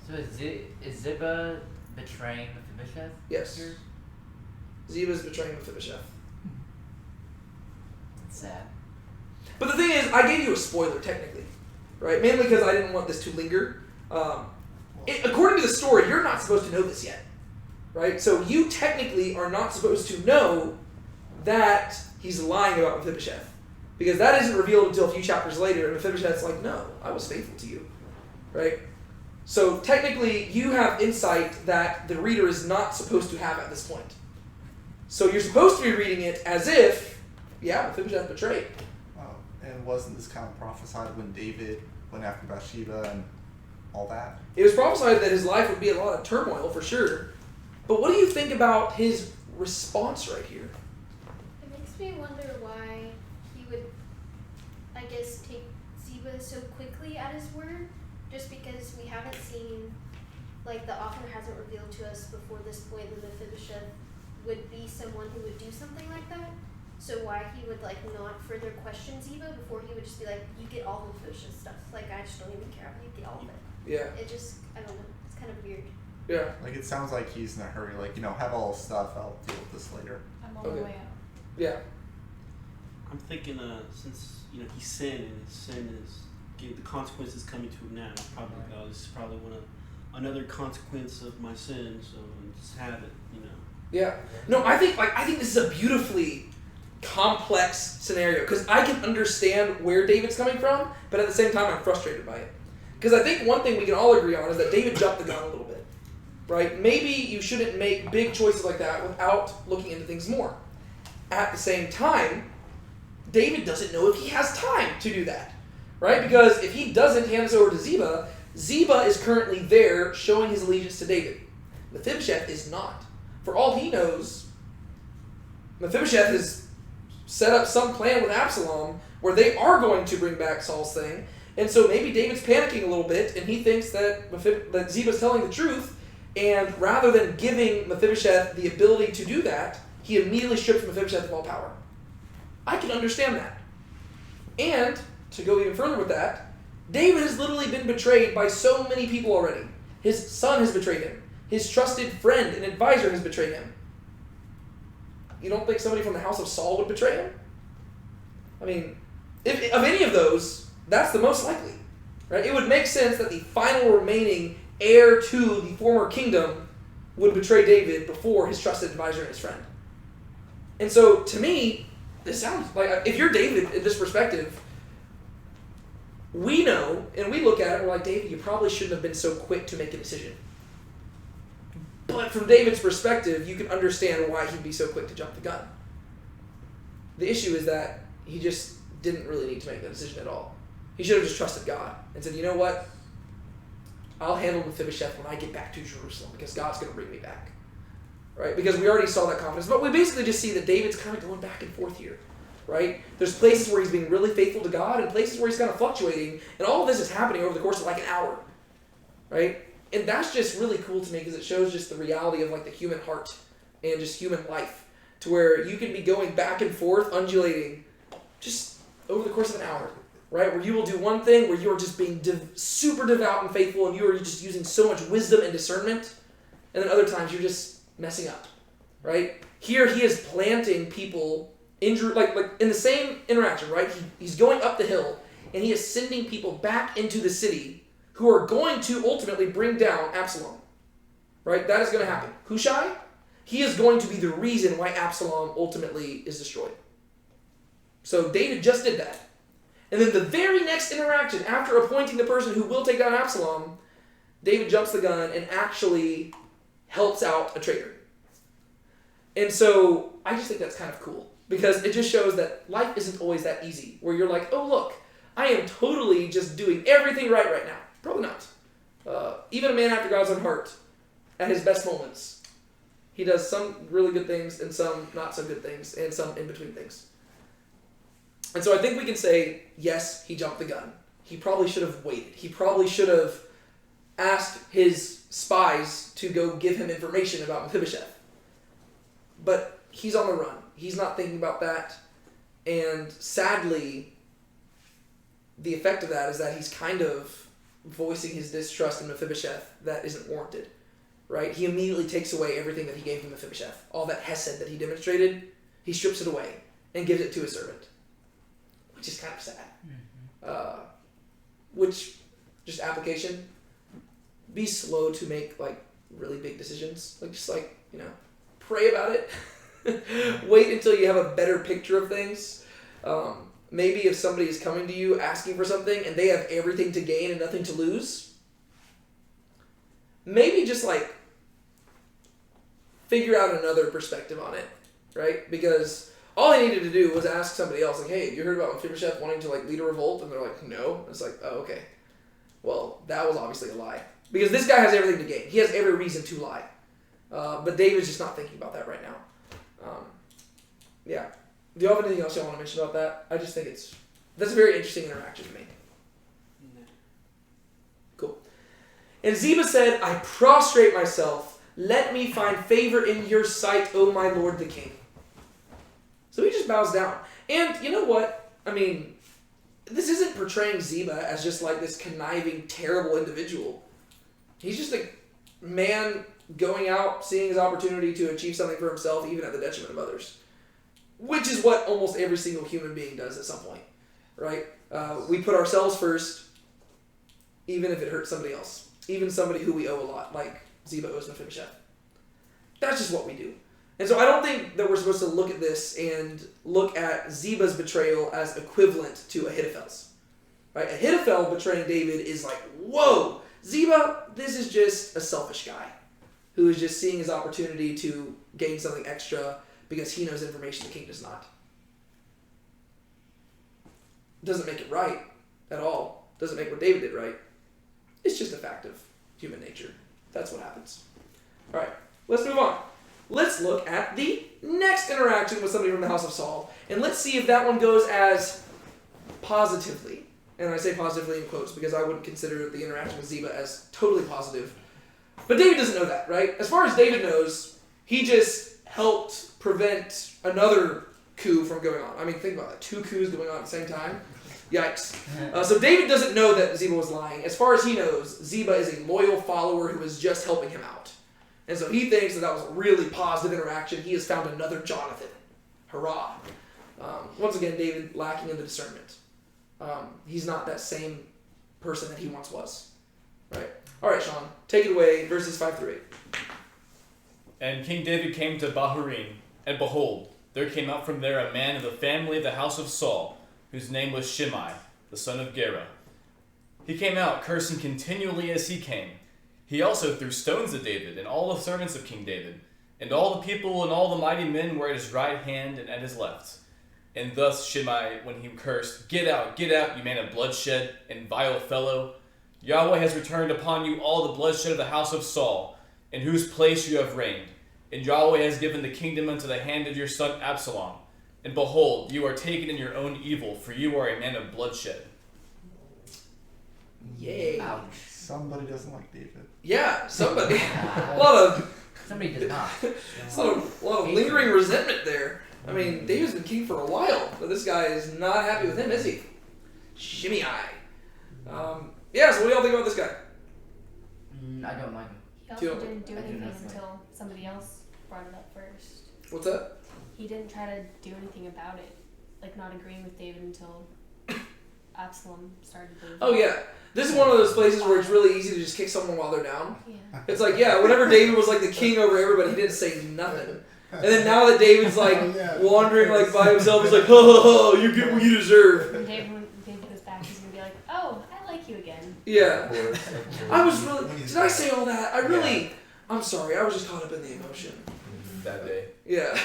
So is Ziba betraying Mephibosheth? Yes. Here? Ziba's betraying Mephibosheth. That's sad. But the thing is, I gave you a spoiler, technically. Right? Mainly because I didn't want this to linger. According to the story, you're not supposed to know this yet. Right? So you technically are not supposed to know that he's lying about Mephibosheth. Because that isn't revealed until a few chapters later, and Mephibosheth's like, "No, I was faithful to you." Right? So technically, you have insight that the reader is not supposed to have at this point. So you're supposed to be reading it as if, yeah, Mephibosheth betrayed. Oh, and wasn't this kind of prophesied when David went after Bathsheba and all that? It was prophesied that his life would be a lot of turmoil, for sure. But what do you think about his response right here? It makes me wonder why he would, I guess, take Ziba so quickly at his word, just because we haven't seen, like the author hasn't revealed to us before this point that Mephibosheth would be someone who would do something like that. So why he would like not further question Ziba before he would just be like, "You get all the Mephibosheth stuff. Like I just don't even care. You get all of it." Yeah. It just, I don't know. It's kind of weird. Yeah. Like, it sounds like he's in a hurry. Like, have all the stuff. I'll deal with this later. I'm on Okay. the way out. Yeah. I'm thinking since he sinned and his sin is the consequences coming to him now. Probably this is probably another consequence of my sin. So just have it. Yeah. No, I think this is a beautifully complex scenario because I can understand where David's coming from, but at the same time I'm frustrated by it. Because I think one thing we can all agree on is that David jumped the gun a little bit. Right? Maybe you shouldn't make big choices like that without looking into things more. At the same time, David doesn't know if he has time to do that. Right? Because if he doesn't hand this over to Ziba, Ziba is currently there showing his allegiance to David. Mephibosheth is not. For all he knows, Mephibosheth has set up some plan with Absalom where they are going to bring back Saul's thing. And so maybe David's panicking a little bit and he thinks that Ziba's telling the truth. And rather than giving Mephibosheth the ability to do that, he immediately strips Mephibosheth of all power. I can understand that. And to go even further with that, David has literally been betrayed by so many people already. His son has betrayed him. His trusted friend and advisor has betrayed him. You don't think somebody from the house of Saul would betray him? I mean, if of any of those, that's the most likely. Right? It would make sense that the final remaining heir to the former kingdom would betray David before his trusted advisor and his friend. And so, to me, this sounds like, if you're David in this perspective, we know, and we look at it, we're like, David, you probably shouldn't have been so quick to make a decision. But from David's perspective, you can understand why he'd be so quick to jump the gun. The issue is that he just didn't really need to make that decision at all. He should have just trusted God and said, "You know what? I'll handle Mephibosheth when I get back to Jerusalem because God's going to bring me back." Right? Because we already saw that confidence. But we basically just see that David's kind of going back and forth here. Right? There's places where he's being really faithful to God and places where he's kind of fluctuating. And all of this is happening over the course of like an hour. Right? And that's just really cool to me because it shows just the reality of like the human heart and just human life to where you can be going back and forth, undulating just over the course of an hour, right? Where you will do one thing where you are just being super devout and faithful and you are just using so much wisdom and discernment, and then other times you're just messing up, right? Here he is planting people like in the same interaction, right? He's going up the hill and he is sending people back into the city who are going to ultimately bring down Absalom. Right? That is going to happen. Hushai he is going to be the reason why Absalom ultimately is destroyed. So David just did that. And then the very next interaction, after appointing the person who will take down Absalom, David jumps the gun and actually helps out a traitor. And so I just think that's kind of cool, because it just shows that life isn't always that easy, where you're like, oh look, I am totally just doing everything right now. Probably not. Even a man after God's own heart, at his best moments, he does some really good things and some not so good things and some in between things. And so I think we can say, yes, he jumped the gun. He probably should have waited. He probably should have asked his spies to go give him information about Mephibosheth. But he's on the run. He's not thinking about that. And sadly, the effect of that is that he's kind of voicing his distrust in Mephibosheth that isn't warranted. Right? He immediately takes away everything that he gave to Mephibosheth. All that hesed that he demonstrated, he strips it away and gives it to his servant. Which is kind of sad. Which, just application, be slow to make like really big decisions. Pray about it. Wait until you have a better picture of things. Maybe if somebody is coming to you asking for something and they have everything to gain and nothing to lose, maybe just figure out another perspective on it, right? Because all I needed to do was ask somebody else, hey, have you heard about Mephibosheth wanting to lead a revolt? And they're like, no. And it's like, oh, okay. Well, that was obviously a lie. Because this guy has everything to gain. He has every reason to lie. But David's just not thinking about that right now. Yeah. Do you have anything else you want to mention about that? I just think that's a very interesting interaction to me. Cool. And Ziba said, I prostrate myself. Let me find favor in your sight, O my lord the king. So he just bows down. And you know what? I mean, this isn't portraying Ziba as just this conniving, terrible individual. He's just a man going out, seeing his opportunity to achieve something for himself, even at the detriment of others. Which is what almost every single human being does at some point, right? We put ourselves first, even if it hurts somebody else. Even somebody who we owe a lot, like Ziba owes Mephibosheth. That's just what we do. And so I don't think that we're supposed to look at this and look at Ziba's betrayal as equivalent to Ahithophel's. Right? Ahithophel betraying David is whoa, Ziba, this is just a selfish guy who is just seeing his opportunity to gain something extra because he knows information the king does not. Doesn't make it right at all. Doesn't make what David did right. It's just a fact of human nature. That's what happens. All right, let's move on. Let's look at the next interaction with somebody from the house of Saul, and let's see if that one goes as positively. And I say positively in quotes because I wouldn't consider the interaction with Ziba as totally positive. But David doesn't know that, right? As far as David knows, he just helped prevent another coup from going on. I mean, think about that. 2 coups going on at the same time. Yikes. So David doesn't know that Ziba was lying. As far as he knows, Ziba is a loyal follower who is just helping him out. And so he thinks that was a really positive interaction. He has found another Jonathan. Hurrah. Once again, David lacking in the discernment. He's not that same person that he once was. Right? All right, Sean, take it away, verses 5-8. And King David came to Bahurim, and behold, there came out from there a man of the family of the house of Saul, whose name was Shimei, the son of Gera. He came out, cursing continually as he came. He also threw stones at David, and all the servants of King David, and all the people and all the mighty men were at his right hand and at his left. And thus Shimei, when he cursed, Get out, you man of bloodshed, and vile fellow. Yahweh has returned upon you all the bloodshed of the house of Saul, in whose place you have reigned. And Yahweh has given the kingdom unto the hand of your son Absalom. And behold, you are taken in your own evil, for you are a man of bloodshed. Yay. Ouch. Somebody doesn't like David. Yeah, somebody. Somebody does not. a lot of lingering resentment there. I mean, David's been king for a while, but this guy is not happy with him, is he? Shimei. Yeah, so what do y'all think about this guy? I don't like him. He also Two. didn't do I do anything not. until somebody else brought it up first. What's that? He didn't try to do anything about it, not agreeing with David until Absalom started the Oh, yeah. This is one of those places where it's really easy to just kick someone while they're down. Yeah. It's like, yeah, whenever David was like the king over everybody, he didn't say nothing. And then now that David's like wandering like by himself, he's like, ho, you get what you deserve. When David goes back, he's gonna be like, "Oh, I like you again." Yeah. I was really. Did I say all that? I'm sorry. I was just caught up in the emotion. That day. Yeah.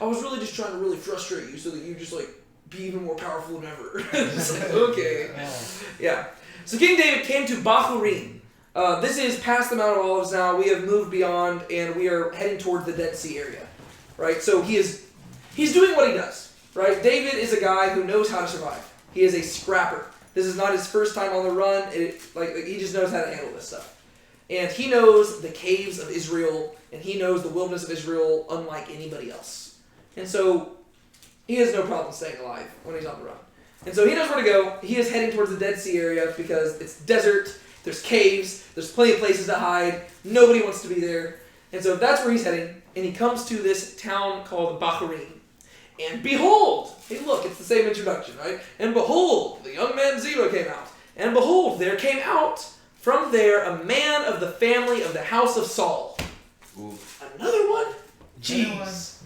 I was really just trying to really frustrate you so that you just like be even more powerful than ever. It's like, okay. Yeah. So King David came to Bahurim. This is past the Mount of Olives now. We have moved beyond and we are heading towards the Dead Sea area. Right? So he's doing what he does. Right? David is a guy who knows how to survive. He is a scrapper. This is not his first time on the run. He just knows how to handle this stuff. And he knows the caves of Israel, and he knows the wilderness of Israel unlike anybody else. And so he has no problem staying alive when he's on the run. And so he knows where to go. He is heading towards the Dead Sea area because it's desert, there's caves, there's plenty of places to hide, nobody wants to be there. And so that's where he's heading, and he comes to this town called Bahurim. And behold, hey look, it's the same introduction, right? And behold, the young man Ziba came out. And behold, there came out from there a man of the family of the house of Saul. Ooh. Another one? Jeez.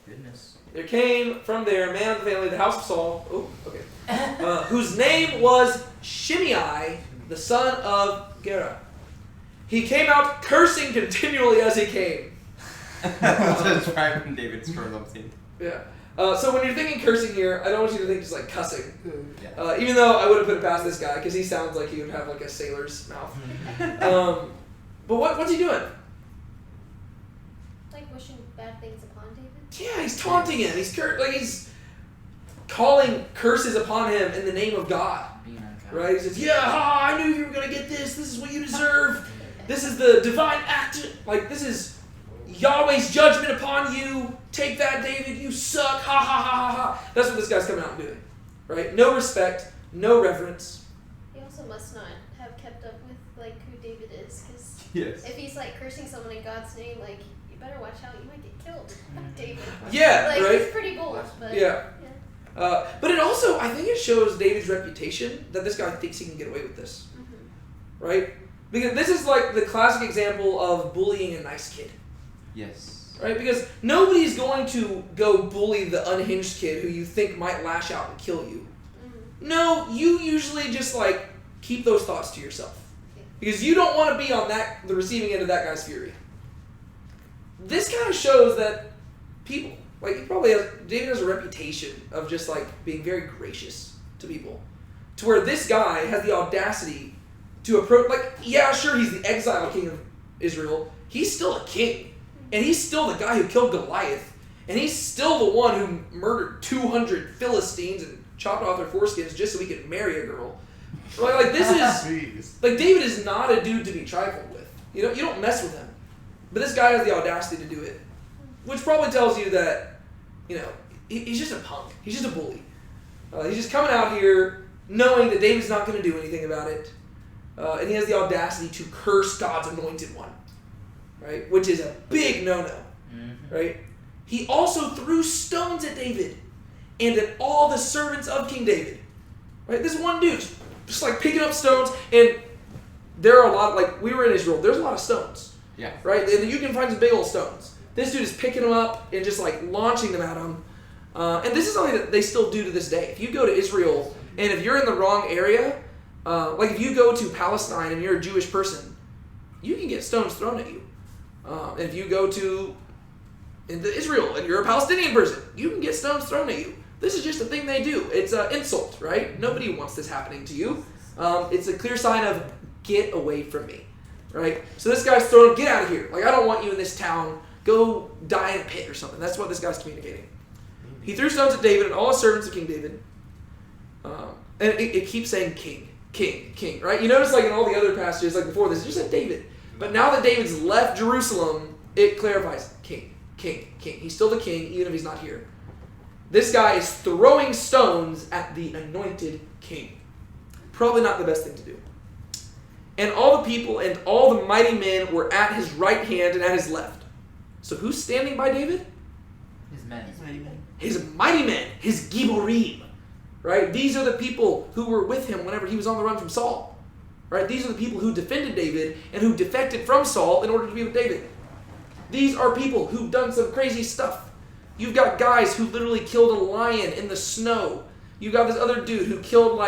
Goodness. There came from there a man of the family of the house of Saul, okay, whose name was Shimei, the son of Gera. He came out cursing continually as he came. That's right from David's struggle scene. Yeah. So when you're thinking cursing here, I don't want you to think just like cussing. Yeah. Even though I would have put it past this guy because he sounds like he would have like a sailor's mouth. But what's he doing? Like wishing bad things upon David? Yeah, he's taunting him. He's calling curses upon him in the name of God. Being unkind. Right? He says, yeah, I knew you were going to get this. This is what you deserve. This is the divine act. Like, this is Yahweh's judgment upon you. Take that, David. You suck. Ha, ha, ha, ha, ha. That's what this guy's coming out and doing. Right? No respect. No reverence. He also must not have kept up with like who David is, because Yes. if he's like cursing someone in God's name, like you better watch out, you might get killed, David. Yeah, Like right? he's pretty bold, but Yeah. But it also, I think it shows David's reputation that this guy thinks he can get away with this. Mhm. Right? Because this is like the classic example of bullying a nice kid. Yes. Right? Because nobody's going to go bully the unhinged kid who you think might lash out and kill you. Mhm. No, you usually just like keep those thoughts to yourself. Because you don't want to be on the receiving end of that guy's fury. This kind of shows that people, like David has a reputation of just like being very gracious to people. To where this guy has the audacity to approach, like, yeah, sure, he's the exile king of Israel. He's still a king. And he's still the guy who killed Goliath. And he's still the one who murdered 200 Philistines and chopped off their foreskins just so he could marry a girl. Like this is, like David is not a dude to be trifled with. You don't mess with him. But this guy has the audacity to do it. Which probably tells you that, he's just a punk. He's just a bully. He's just coming out here knowing that David's not going to do anything about it. And he has the audacity to curse God's anointed one. Right? Which is a big no-no. Mm-hmm. Right? He also threw stones at David and at all the servants of King David. Right? This one dude just like picking up stones, and there are a lot, like we were in Israel, there's a lot of stones. Yeah. Right? And you can find some big old stones. This dude is picking them up and just like launching them at him. And this is something that they still do to this day. If you go to Israel and if you're in the wrong area, like if you go to Palestine and you're a Jewish person, you can get stones thrown at you. And if you go to into Israel and you're a Palestinian person, you can get stones thrown at you. This is just a thing they do. It's an insult, right? Nobody wants this happening to you. It's a clear sign of get away from me, right? So this guy's throwing, get out of here. Like, I don't want you in this town. Go die in a pit or something. That's what this guy's communicating. He threw stones at David and all his servants of King David. And it keeps saying king, king, king, right? You notice like in all the other passages, like before this, it just said David. But now that David's left Jerusalem, it clarifies king, king, king. He's still the king, even if he's not here. This guy is throwing stones at the anointed king. Probably not the best thing to do. And all the people and all the mighty men were at his right hand and at his left. So who's standing by David? His men. His mighty men, his Giborim. Right? These are the people who were with him whenever he was on the run from Saul. Right? These are the people who defended David and who defected from Saul in order to be with David. These are people who've done some crazy stuff. You've got guys who literally killed a lion in the snow. You've got this other dude who killed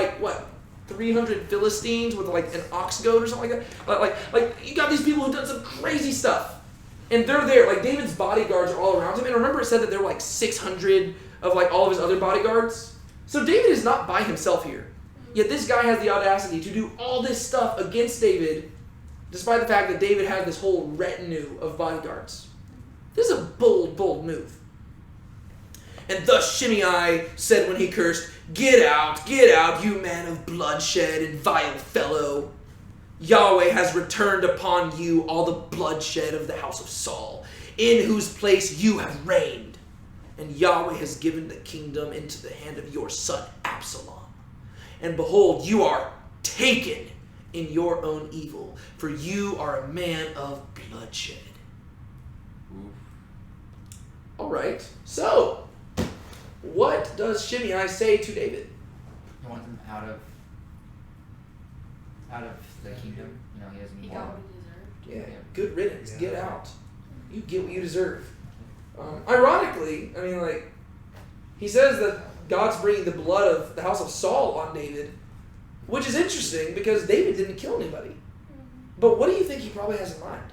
300 Philistines with an ox goad or something like that. Like you got these people who've done some crazy stuff. And they're there. David's bodyguards are all around him. And remember it said that there were 600 of all of his other bodyguards? So David is not by himself here. Yet this guy has the audacity to do all this stuff against David, despite the fact that David had this whole retinue of bodyguards. This is a bold, bold move. And thus Shimei said when he cursed, get out, you man of bloodshed and vile fellow. Yahweh has returned upon you all the bloodshed of the house of Saul, in whose place you have reigned. And Yahweh has given the kingdom into the hand of your son Absalom. And behold, you are taken in your own evil, for you are a man of bloodshed. All right, so what does Shimei say to David? He wants him out of the kingdom. He doesn't He want got him. what he deserved. Yeah, good riddance. Get out. You get what you deserve. Ironically, he says that God's bringing the blood of the house of Saul on David, which is interesting because David didn't kill anybody. But what do you think he probably has in mind?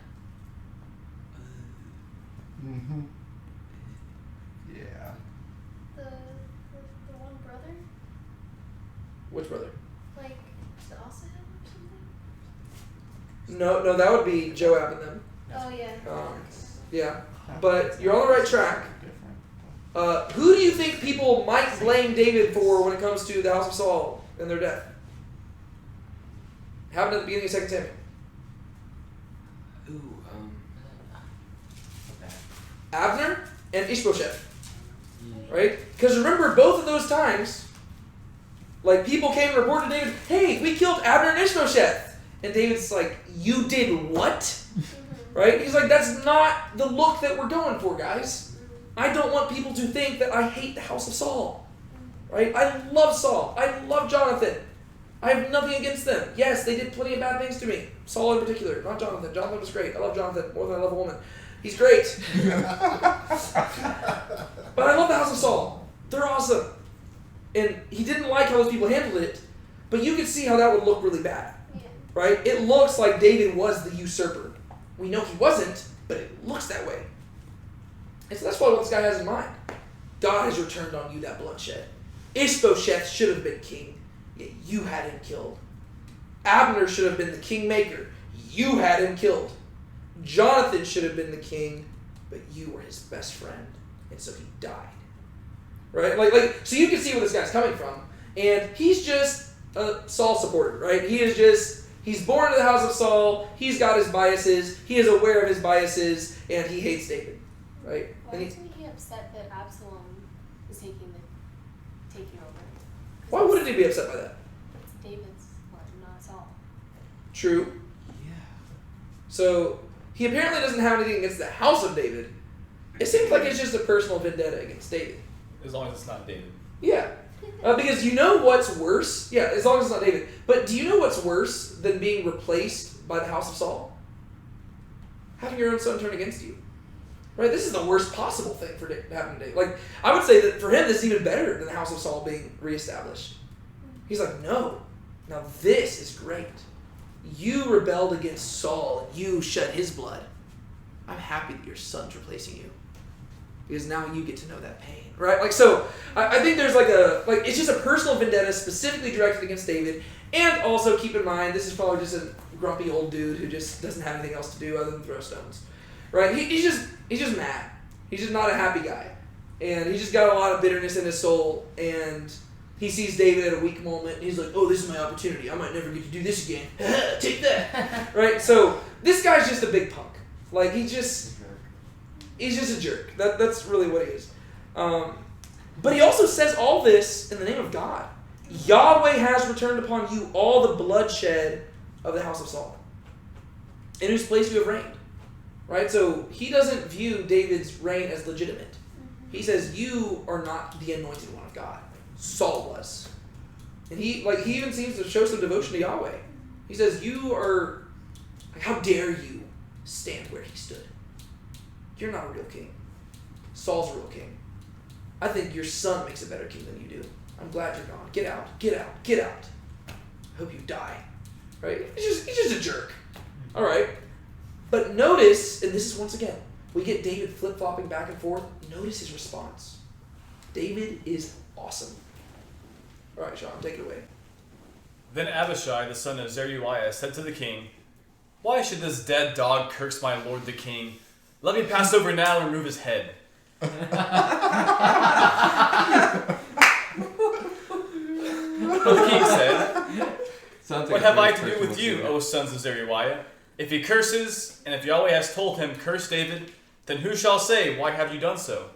Mm-hmm. Yeah. The one brother? Which brother? The Asahel or something? No, that would be Joab and them. Oh, yeah. Yeah, but you're on the right track. Who do you think people might blame David for when it comes to the house of Saul and their death? Happened at the beginning of 2 Samuel. Abner and Ishbosheth. Right? Because remember, both of those times, people came and reported to David, hey, we killed Abner and Ishbosheth. And David's like, you did what? Right? He's like, that's not the look that we're going for, guys. I don't want people to think that I hate the house of Saul. Right? I love Saul. I love Jonathan. I have nothing against them. Yes, they did plenty of bad things to me. Saul in particular, not Jonathan. Jonathan was great. I love Jonathan more than I love a woman. He's great. But I love the house of Saul. They're awesome. And he didn't like how those people handled it, but you could see how that would look really bad. Yeah. Right? It looks like David was the usurper. We know he wasn't, but it looks that way. And so that's probably what this guy has in mind. God has returned on you that bloodshed. Ishbosheth should have been king, yet you had him killed. Abner should have been the kingmaker. You had him killed. Jonathan should have been the king, but you were his best friend, and so he died. Right? So you can see where this guy's coming from. And he's just a Saul supporter, right? He's born into the house of Saul, he's got his biases, he is aware of his biases, and he hates David. Right? Why isn't he upset that Absalom is taking over? Why wouldn't he be upset by that? It's David's blood, not Saul. True. Yeah. So he apparently doesn't have anything against the house of David. It seems like it's just a personal vendetta against David. As long as it's not David. Yeah. Because you know what's worse? Yeah, as long as it's not David. But do you know what's worse than being replaced by the house of Saul? Having your own son turn against you. Right? This is the worst possible thing for happening to David. I would say that for him, this is even better than the house of Saul being reestablished. He's like, no. Now this is great. You rebelled against Saul and you shed his blood. I'm happy that your son's replacing you. Because now you get to know that pain. Right? I think there's it's just a personal vendetta specifically directed against David. And also keep in mind, this is probably just a grumpy old dude who just doesn't have anything else to do other than throw stones. Right? He's just mad. He's just not a happy guy. And he's just got a lot of bitterness in his soul. And he sees David at a weak moment. And he's like, oh, this is my opportunity. I might never get to do this again. Take that. Right? So this guy's just a big punk. He's just a jerk. That's really what he is. But he also says all this in the name of God. Yahweh has returned upon you all the bloodshed of the house of Saul, in whose place you have reigned. Right? So he doesn't view David's reign as legitimate. He says, you are not the anointed one of God. Saul was. And he even seems to show some devotion to Yahweh. He says, how dare you stand where he stood? You're not a real king. Saul's a real king. I think your son makes a better king than you do. I'm glad you're gone. Get out, get out, get out. I hope you die. Right? He's just a jerk. All right. But notice, and this is once again, we get David flip-flopping back and forth. Notice his response. David is awesome. All right, Sean, take it away. Then Abishai, the son of Zeruiah, said to the king, "Why should this dead dog curse my lord the king? Let me pass over now and remove his head." But the king said, "What have I to do with you, O sons of Zeruiah? If he curses, and if Yahweh has told him, 'Curse David,' then who shall say, 'Why have you done so?'"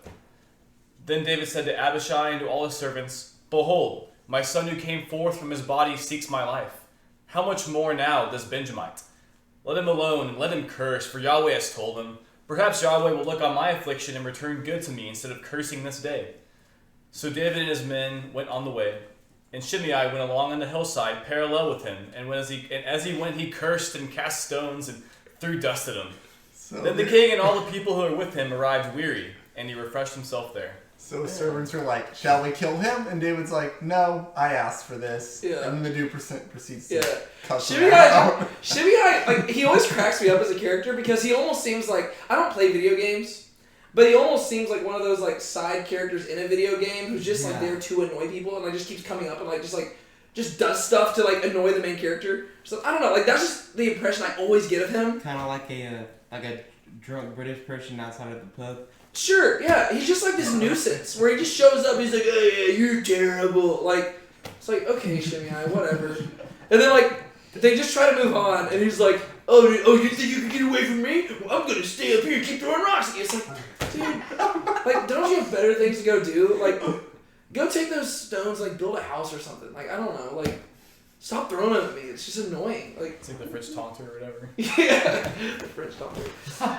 Then David said to Abishai and to all his servants, "Behold, my son who came forth from his body seeks my life. How much more now this Benjamite? Let him alone and let him curse, for Yahweh has told him. Perhaps Yahweh will look on my affliction and return good to me instead of cursing this day." So David and his men went on the way, and Shimei went along on the hillside parallel with him, and as he went, he cursed and cast stones and threw dust at him. Then the king and all the people who were with him arrived weary, and he refreshed himself there. So his servants were like, "Shall we kill him?" And David's like, "No, I asked for this." Yeah. And then the dude proceeds to cuss him Shimei, out. like, he always cracks me up as a character because he almost seems like, I don't play video games, but he almost seems like one of those like side characters in a video game who's just like there to annoy people and like just keeps coming up and like just does stuff to like annoy the main character. So I don't know, like that's just the impression I always get of him. Kind of like a drunk British person outside of the pub. Sure, yeah, he's just like this nuisance where he just shows up. He's like, "Oh yeah, you're terrible." Like it's like, okay, Shimei, whatever. And then like they just try to move on, and he's like, "Oh, you think you can get away from me? Well, I'm gonna stay up here and keep throwing rocks at you." It's like, dude, like, don't you have better things to go do? Like, go take those stones, like, build a house or something. Like, I don't know, like, stop throwing them at me. It's just annoying. Like, It's like the French taunter or whatever. Yeah, the French taunter.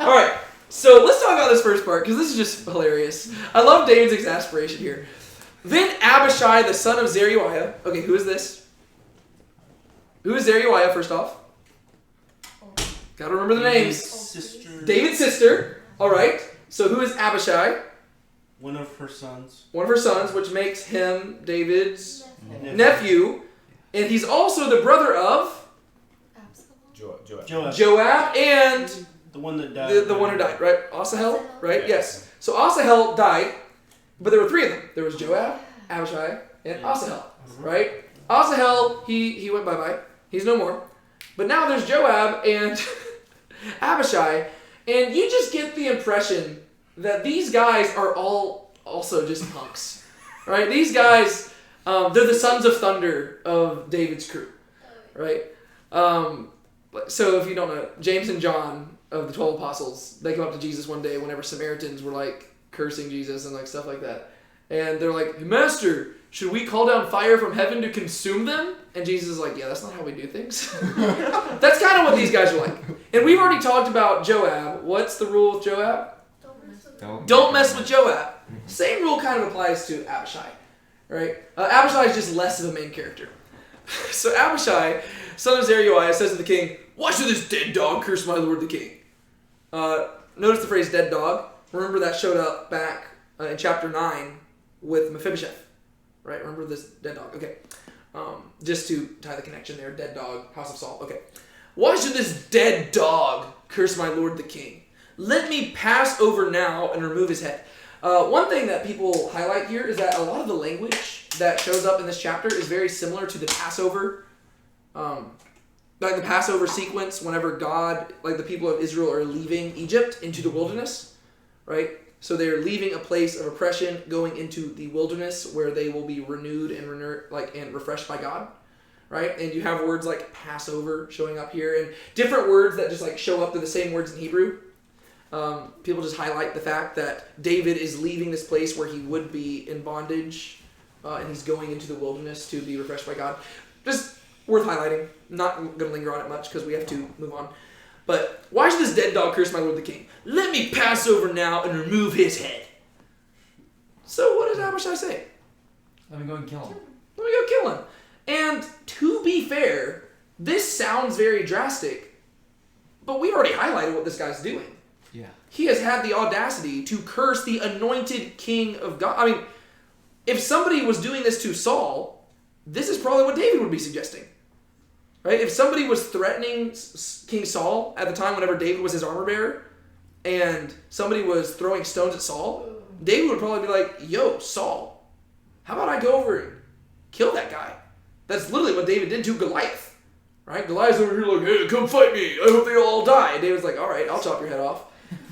All right, so let's talk about this first part because this is just hilarious. I love David's exasperation here. Then Abishai, the son of Zeruiah. Okay, who is this? Who is Zeruiah, first off? Gotta remember the names. Sister. David's sister. All right. So who is Abishai? One of her sons. One of her sons, which makes him David's Nephew. nephew. And he's also the brother of Absalom. Joab and The one that died. the one who died, right? Asahel, Asahel. right? Yeah. Yes. So Asahel died, but there were three of them. There was Joab, Abishai, and Yeah. Asahel, right? Asahel, he went bye-bye. He's no more. But now there's Joab and Abishai, and you just get the impression that these guys are all also just punks, right? These guys, they're the sons of thunder of David's crew, right? So if you don't know, James and John of the 12 apostles, they come up to Jesus one day whenever Samaritans were like cursing Jesus and like stuff like that. And they're like, "Master, should we call down fire from heaven to consume them?" And Jesus is like, "Yeah, that's not how we do things." That's kind of what these guys are like. And we've already talked about Joab. What's the rule with Joab? Don't mess with Joab. Same rule kind of applies to Abishai, right? Abishai is just less of a main character. So Abishai, son of Zeruiah, says to the king, "Why should this dead dog curse my lord the king?" Notice the phrase "dead dog." Remember that showed up back in chapter 9 with Mephibosheth, right? Remember this dead dog? Okay. Just to tie the connection there, dead dog, House of Saul. Okay. "Why should this dead dog curse my lord the king? Let me pass over now and remove his head." One thing that people highlight here is that a lot of the language that shows up in this chapter is very similar to the Passover. Like the Passover sequence whenever God, like the people of Israel are leaving Egypt into the wilderness, right? So they're leaving a place of oppression, going into the wilderness where they will be renewed and and refreshed by God, right? And you have words like Passover showing up here and different words that just like show up to the same words in Hebrew. People just highlight the fact that David is leaving this place where he would be in bondage, and he's going into the wilderness to be refreshed by God. Just worth highlighting. Not going to linger on it much because we have to move on. But why should this dead dog curse my lord the king? Let me pass over now and remove his head. So what does Abishai say? Let me go and kill him. Let me go kill him. And to be fair, This sounds very drastic, but we've already highlighted what this guy's doing. Yeah. He has had the audacity to curse the anointed king of God. I mean, if somebody was doing this to Saul, this is probably what David would be suggesting. Right? If somebody was threatening King Saul at the time whenever David was his armor bearer, and somebody was throwing stones at Saul, David would probably be like, yo, Saul, how about I go over and kill that guy? That's literally what David did to Goliath. Right? Goliath's over here like, hey, come fight me. I hope they all die. And David's like, all right, I'll chop your head off.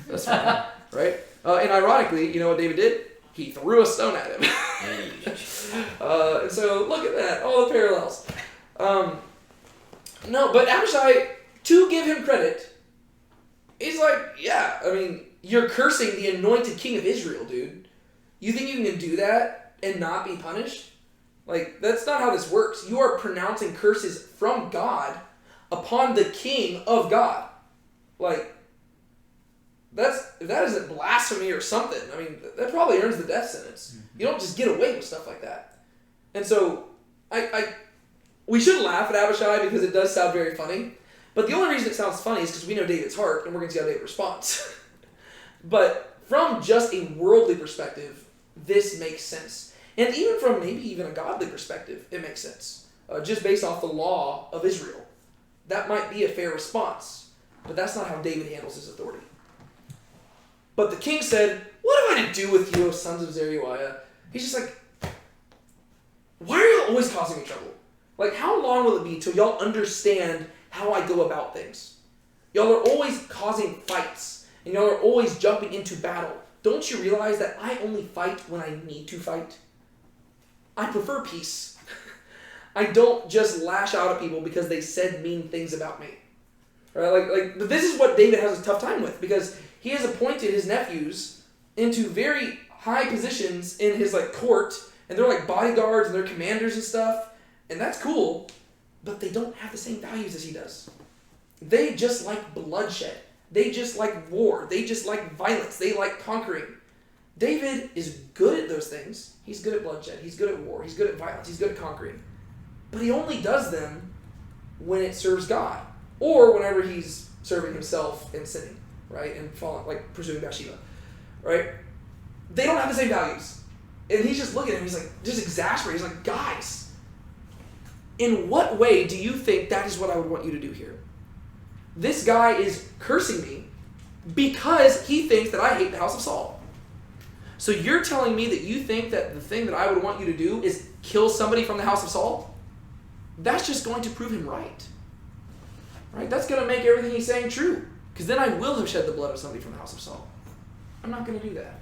That's fine. Right? And ironically, you know what David did? He threw a stone at him. And so look at that. All the parallels. No, but Abishai, to give him credit, he's like, yeah, I mean, you're cursing the anointed king of Israel, dude. You think you can do that and not be punished? Like, that's not how this works. You are pronouncing curses from God upon the king of God. Like, if that isn't blasphemy or something, I mean, that probably earns the death sentence. You don't just get away with stuff like that. And so, we should laugh at Abishai because it does sound very funny. But the only reason it sounds funny is because we know David's heart, and we're going to see how David responds. But from just a worldly perspective, this makes sense. And even from maybe even a godly perspective, it makes sense. Just based off the law of Israel. That might be a fair response. But that's not how David handles his authority. But the king said, what am I to do with you, O sons of Zeruiah? He's just like, why are you always causing me trouble? Like, how long will it be till y'all understand how I go about things? Y'all are always causing fights, and y'all are always jumping into battle. Don't you realize that I only fight when I need to fight? I prefer peace. I don't just lash out at people because they said mean things about me. Right? But this is what David has a tough time with, because he has appointed his nephews into very high positions in his court, and they're like bodyguards and they're commanders and stuff. And that's cool, but they don't have the same values as he does. They just like bloodshed. They just like war. They just like violence. They like conquering. David is good at those things. He's good at bloodshed. He's good at war. He's good at violence. He's good at conquering. But he only does them when it serves God, or whenever he's serving himself and sinning, right? And pursuing Bathsheba, right? They don't have the same values. And he's just looking at him. He's like, just exasperated. He's like, guys, in what way do you think that is what I would want you to do here? This guy is cursing me because he thinks that I hate the house of Saul. So you're telling me that you think that the thing that I would want you to do is kill somebody from the house of Saul? That's just going to prove him right. Right? That's going to make everything he's saying true. Because then I will have shed the blood of somebody from the house of Saul. I'm not going to do that.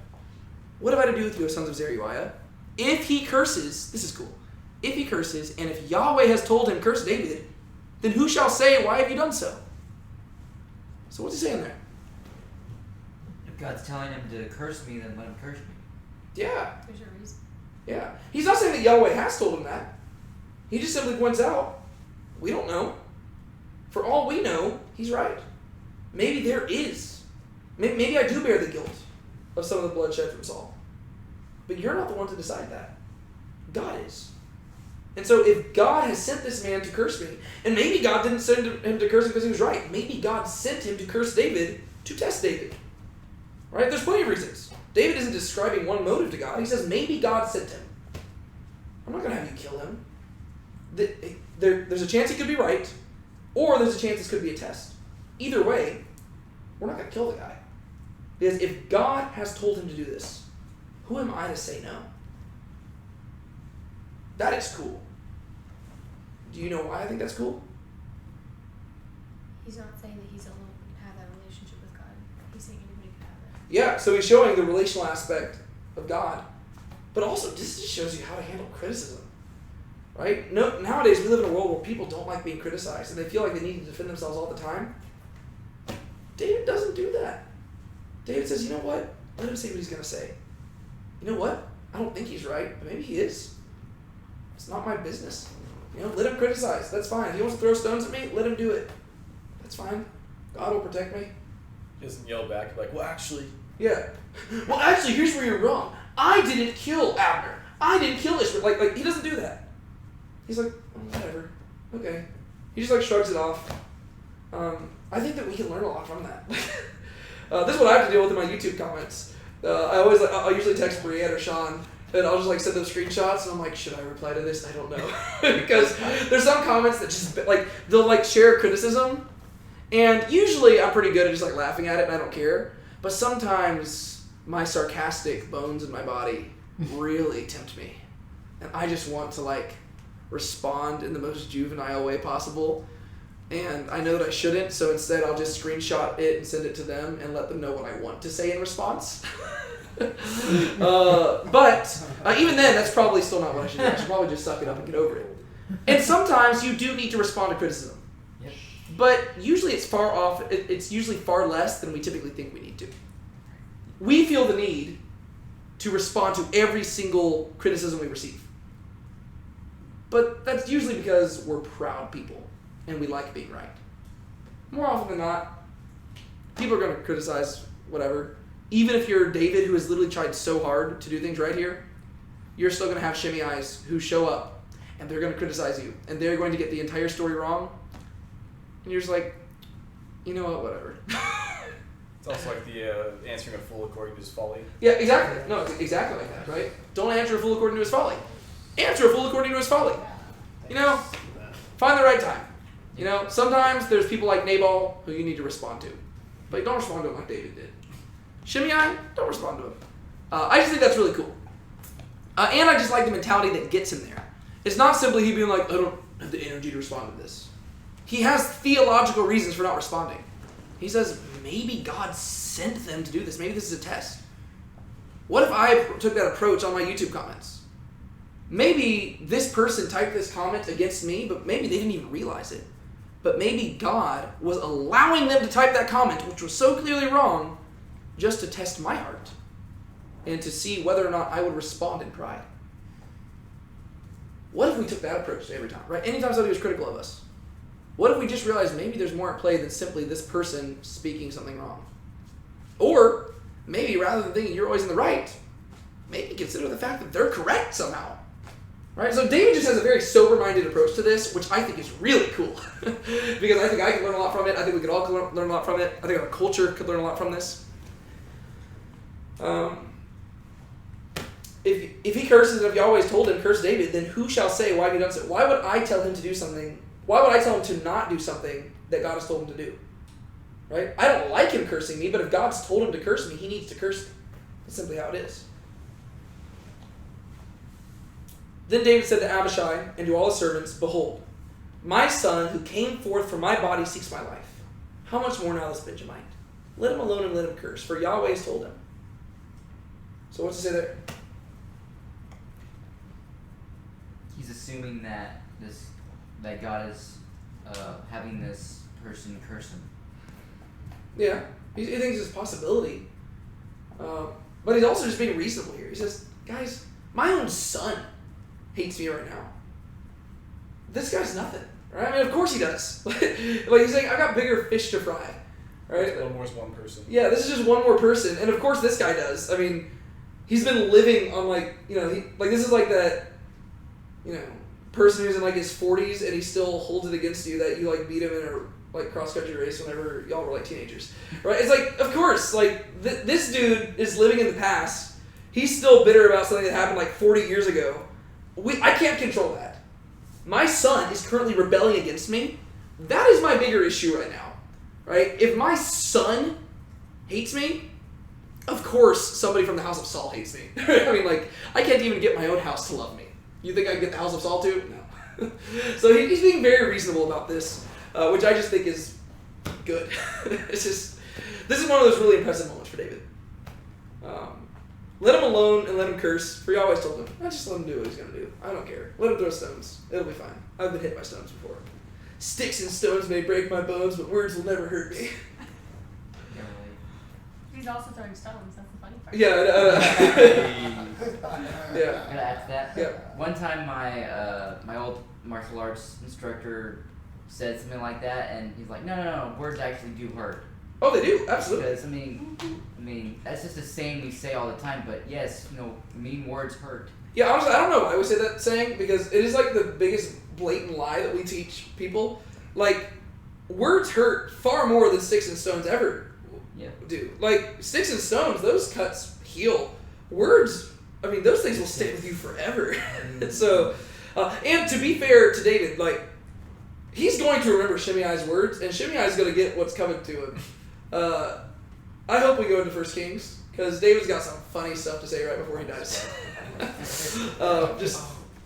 What have I to do with you, O sons of Zeruiah? If he curses, this is cool. If he curses, and if Yahweh has told him, curse David, then who shall say, why have you done so? So what's he saying there? If God's telling him to curse me, then let him curse me. Yeah. There's a reason. Yeah. He's not saying that Yahweh has told him that. He just simply points out, we don't know. For all we know, he's right. Maybe there is. Maybe I do bear the guilt of some of the bloodshed from Saul. But you're not the one to decide that. God is. And so if God has sent this man to curse me, and maybe God didn't send him to curse him because he was right. Maybe God sent him to curse David to test David. Right? There's plenty of reasons. David isn't describing one motive to God. He says maybe God sent him. I'm not going to have you kill him. There's a chance he could be right, or there's a chance this could be a test. Either way, we're not going to kill the guy. Because if God has told him to do this, who am I to say no? That is cool. Do you know why I think that's cool? He's not saying that he's alone can have that relationship with God. He's saying anybody can have that. Yeah, so he's showing the relational aspect of God. But also, this just shows you how to handle criticism. Right? No, nowadays, we live in a world where people don't like being criticized, and they feel like they need to defend themselves all the time. David doesn't do that. David says, you know what? Let him say what he's going to say. You know what? I don't think he's right, but maybe he is. It's not my business. Let him criticize. That's fine. If he wants to throw stones at me, let him do it. That's fine. God will protect me. He doesn't yell back like, well, actually. Yeah. Well, actually, here's where you're wrong. I didn't kill Abner. I didn't kill Ishmael. Like he doesn't do that. He's like, whatever. Okay. He just like shrugs it off. I think that we can learn a lot from that. This is what I have to deal with in my YouTube comments. I'll usually text Brianne or Sean, and I'll just like send them screenshots, and I'm like, should I reply to this? I don't know. Because there's some comments that just like, they'll like share criticism, and usually I'm pretty good at just like laughing at it and I don't care. But sometimes my sarcastic bones in my body really tempt me. And I just want to like respond in the most juvenile way possible. And I know that I shouldn't, so instead I'll just screenshot it and send it to them and let them know what I want to say in response. But even then, that's probably still not what I should do. I should probably just suck it up and get over it. And sometimes you do need to respond to criticism. Yep. But usually it's far off. It's usually far less than we typically think we need to. We feel the need to respond to every single criticism we receive. But that's usually because we're proud people and we like being right. More often than not, people are going to criticize whatever. Even if you're David, who has literally tried so hard to do things right here, you're still going to have Shimei's who show up and they're going to criticize you and they're going to get the entire story wrong. And you're just like, you know what, whatever. It's also like the answering a fool according to his folly. Yeah, exactly. No, it's exactly like that, right? Don't answer a fool according to his folly. Answer a fool according to his folly. You know, find the right time. You know, sometimes there's people like Nabal who you need to respond to. But don't respond to him like David did. Shimei, don't respond to him. I just think that's really cool. And I just like the mentality that gets him there. It's not simply he being like, I don't have the energy to respond to this. He has theological reasons for not responding. He says, maybe God sent them to do this. Maybe this is a test. What if I took that approach on my YouTube comments? Maybe this person typed this comment against me, but maybe they didn't even realize it. But maybe God was allowing them to type that comment, which was so clearly wrong, just to test my heart and to see whether or not I would respond in pride. What if we took that approach every time, right? Anytime somebody was critical of us. What if we just realized maybe there's more at play than simply this person speaking something wrong? Or maybe rather than thinking you're always in the right, maybe consider the fact that they're correct somehow. Right? So David just has a very sober-minded approach to this, which I think is really cool. Because I think I can learn a lot from it. I think we could all learn a lot from it. I think our culture could learn a lot from this. If he curses, and if Yahweh's told him, curse David, then who shall say, why have you done so? Why would I tell him to do something? Why would I tell him to not do something that God has told him to do? Right? I don't like him cursing me, but if God's told him to curse me, he needs to curse me. That's simply how it is. Then David said to Abishai and to all his servants, behold, my son who came forth from my body seeks my life. How much more now this Benjamite? Let him alone and let him curse, for Yahweh has told him. So what's he say there? He's assuming that God is having this person curse him. Yeah, he thinks it's a possibility. But he's also just being reasonable here. He says, guys, my own son hates me right now. This guy's nothing, right? I mean, of course he does. Like he's saying, I've got bigger fish to fry, right? One more is one person. Yeah, this is just one more person, and of course this guy does. I mean, he's been living on this is like that, person who's in like his 40s and he still holds it against you that you like beat him in a like cross country race whenever y'all were like teenagers, right? It's like, of course, like this dude is living in the past. He's still bitter about something that happened like 40 years ago. I can't control that. My son is currently rebelling against me. That is my bigger issue right now, right? If my son hates me, of course somebody from the house of Saul hates me. I mean, like, I can't even get my own house to love me. You think I can get the house of Saul too? No. So he's being very reasonable about this, which I just think is good. This is one of those really impressive moments for David. Let him alone and let him curse, for you always told him. Just let him do what he's going to do. I don't care. Let him throw stones. It'll be fine. I've been hit by stones before. Sticks and stones may break my bones, but words will never hurt me. He's also throwing stones. That's the funny part. Yeah. I gotta add to that. Yeah. One time, my old martial arts instructor said something like that, and he's like, "No, words actually do hurt." Oh, they do, absolutely. Because I mean, that's just a saying we say all the time. But yes, mean words hurt. Yeah, honestly, I don't know why we say that saying, because it is like the biggest blatant lie that we teach people. like, words hurt far more than sticks and stones ever Yeah. do. Like, sticks and stones, those cuts heal. Words, I mean, those things will stick with you forever. So, and to be fair to David, like, he's going to remember Shimei's words, and Shimei's going to get what's coming to him. I hope we go into 1 Kings, because David's got some funny stuff to say right before he dies.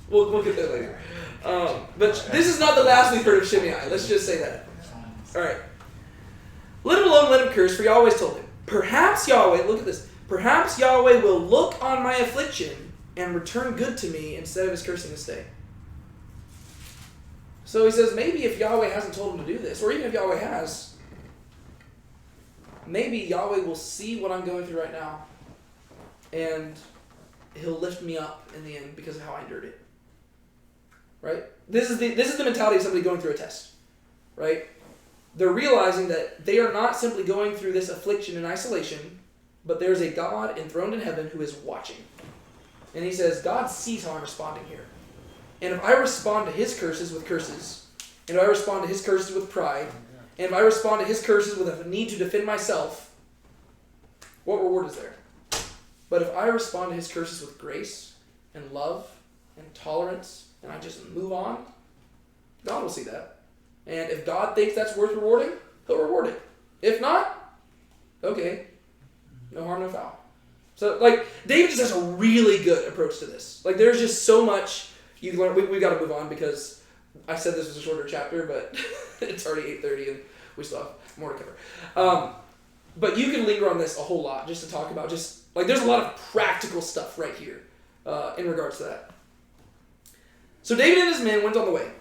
We'll get there later. But this is not the last we've heard of Shimei. Let's just say that. All right. Let him alone, let him curse, for Yahweh told him. Perhaps Yahweh, look at this. Perhaps Yahweh will look on my affliction and return good to me instead of his cursing this day. So he says, maybe if Yahweh hasn't told him to do this, or even if Yahweh has, maybe Yahweh will see what I'm going through right now, and he'll lift me up in the end because of how I endured it. Right? This is the mentality of somebody going through a test. Right? They're realizing that they are not simply going through this affliction in isolation, but there's a God enthroned in heaven who is watching. And he says, God sees how I'm responding here. And if I respond to his curses with curses, and if I respond to his curses with pride, and if I respond to his curses with a need to defend myself, what reward is there? But if I respond to his curses with grace and love and tolerance, and I just move on, God will see that. And if God thinks that's worth rewarding, he'll reward it. If not, okay, no harm, no foul. So, like, David just has a really good approach to this. Like, there's just so much you can learn. We've got to move on because I said this was a shorter chapter, but it's already 8:30 and we still have more to cover. But you can linger on this a whole lot just to talk about there's a lot of practical stuff right here in regards to that. So David and his men went on the way.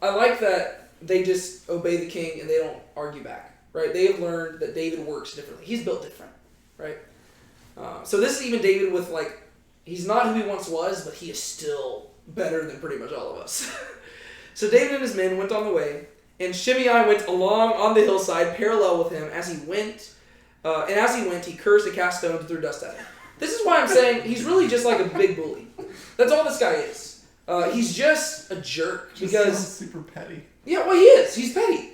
I like that they just obey the king and they don't argue back, right? They have learned that David works differently. He's built different, right? So this is even David with, like, he's not who he once was, but he is still better than pretty much all of us. So David and his men went on the way, and Shimei went along on the hillside parallel with him as he went. And as he went, he cursed and cast stones and threw dust at him. This is why I'm saying he's really just like a big bully. That's all this guy is. He's just a jerk. Just because sounds super petty. Yeah, well, he is. He's petty.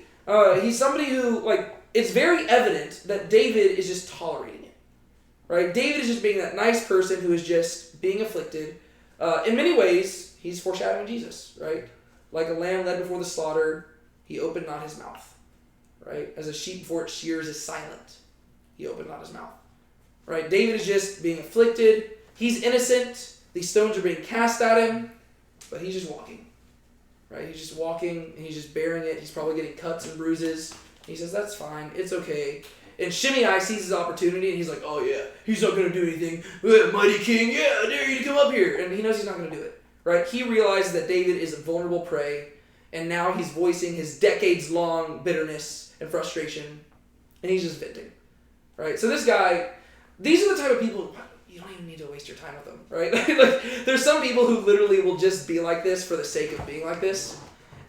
He's somebody who, like, it's very evident that David is just tolerating it. Right? David is just being that nice person who is just being afflicted. In many ways, he's foreshadowing Jesus, right? Like a lamb led before the slaughter, he opened not his mouth. Right? As a sheep before its shears is silent, he opened not his mouth. Right? David is just being afflicted. He's innocent. These stones are being cast at him, but he's just walking. Right? He's just walking, and he's just bearing it. He's probably getting cuts and bruises. He says, that's fine. It's okay. And Shimei sees his opportunity, and he's like, oh yeah, he's not going to do anything. Mighty king, yeah, I dare you to come up here. And he knows he's not going to do it. Right? He realizes that David is a vulnerable prey, and now he's voicing his decades-long bitterness and frustration, and he's just venting. Right? So this guy, these are the type of people, you don't even need to waste your time with them. Right? Like, there's some people who literally will just be like this for the sake of being like this,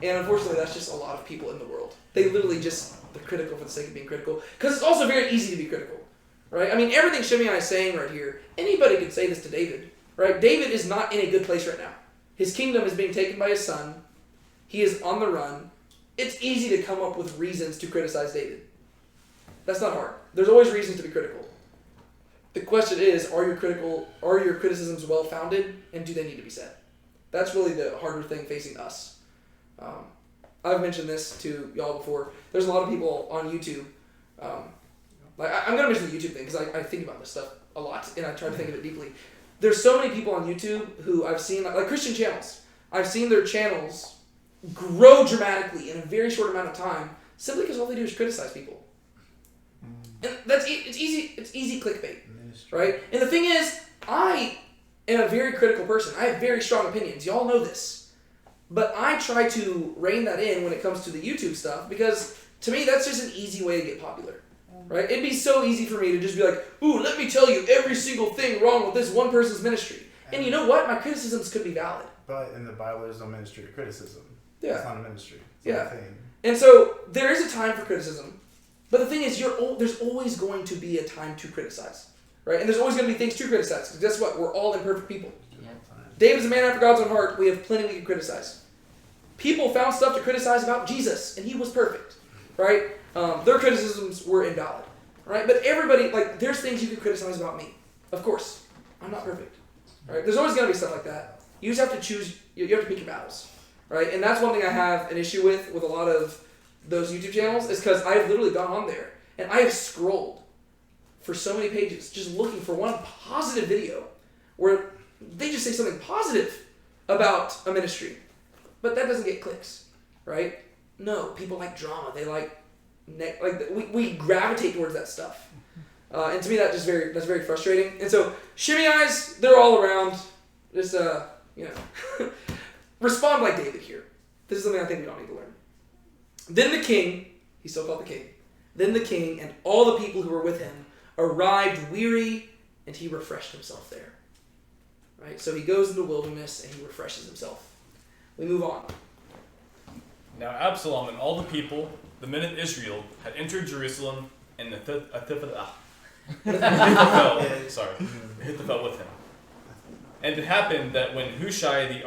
and unfortunately that's just a lot of people in the world. They literally they're critical for the sake of being critical. Because it's also very easy to be critical. Right? I mean, everything Shimei is saying right here, anybody could say this to David. Right? David is not in a good place right now. His kingdom is being taken by his son. He is on the run. It's easy to come up with reasons to criticize David. That's not hard. There's always reasons to be critical. The question is, are your criticisms well-founded, and do they need to be said? That's really the harder thing facing us. I've mentioned this to y'all before. There's a lot of people on YouTube. I'm going to mention the YouTube thing because I think about this stuff a lot, and I try to think of it deeply. There's so many people on YouTube who I've seen, like Christian channels. I've seen their channels grow dramatically in a very short amount of time simply because all they do is criticize people. And it's easy clickbait, right? And the thing is, I am a very critical person. I have very strong opinions. Y'all know this. But I try to rein that in when it comes to the YouTube stuff because to me that's just an easy way to get popular. Right? It'd be so easy for me to just be like, ooh, let me tell you every single thing wrong with this one person's ministry. And you know what? My criticisms could be valid. But in the Bible, there's no ministry of criticism. Yeah. It's not a ministry. It's yeah. not a thing. And so there is a time for criticism. But the thing is, there's always going to be a time to criticize. Right? And there's always going to be things to criticize. Because guess what? We're all imperfect people. Yeah. David's a man after God's own heart. We have plenty we can criticize. people found stuff to criticize about Jesus, and he was perfect, right? Their criticisms were invalid, right? But everybody, like, there's things you can criticize about me. Of course, I'm not perfect, right? There's always going to be stuff like that. You just have to choose, you have to pick your battles, right? And that's one thing I have an issue with a lot of those YouTube channels, is because I've literally gone on there, and I have scrolled for so many pages just looking for one positive video where they just say something positive about a ministry. But that doesn't get clicks, right? No, people like drama. They like we gravitate towards that stuff. And to me, that's very frustrating. And so Shimei's, they're all around. Just respond like David here. This is something I think we all need to learn. Then the king, he's still called the king. Then the king and all the people who were with him arrived weary, and he refreshed himself there. Right? So he goes into the wilderness and he refreshes himself. We move on. Now Absalom and all the people, the men of Israel, had entered Jerusalem, and Ahithophel with him. And it happened that when Hushai the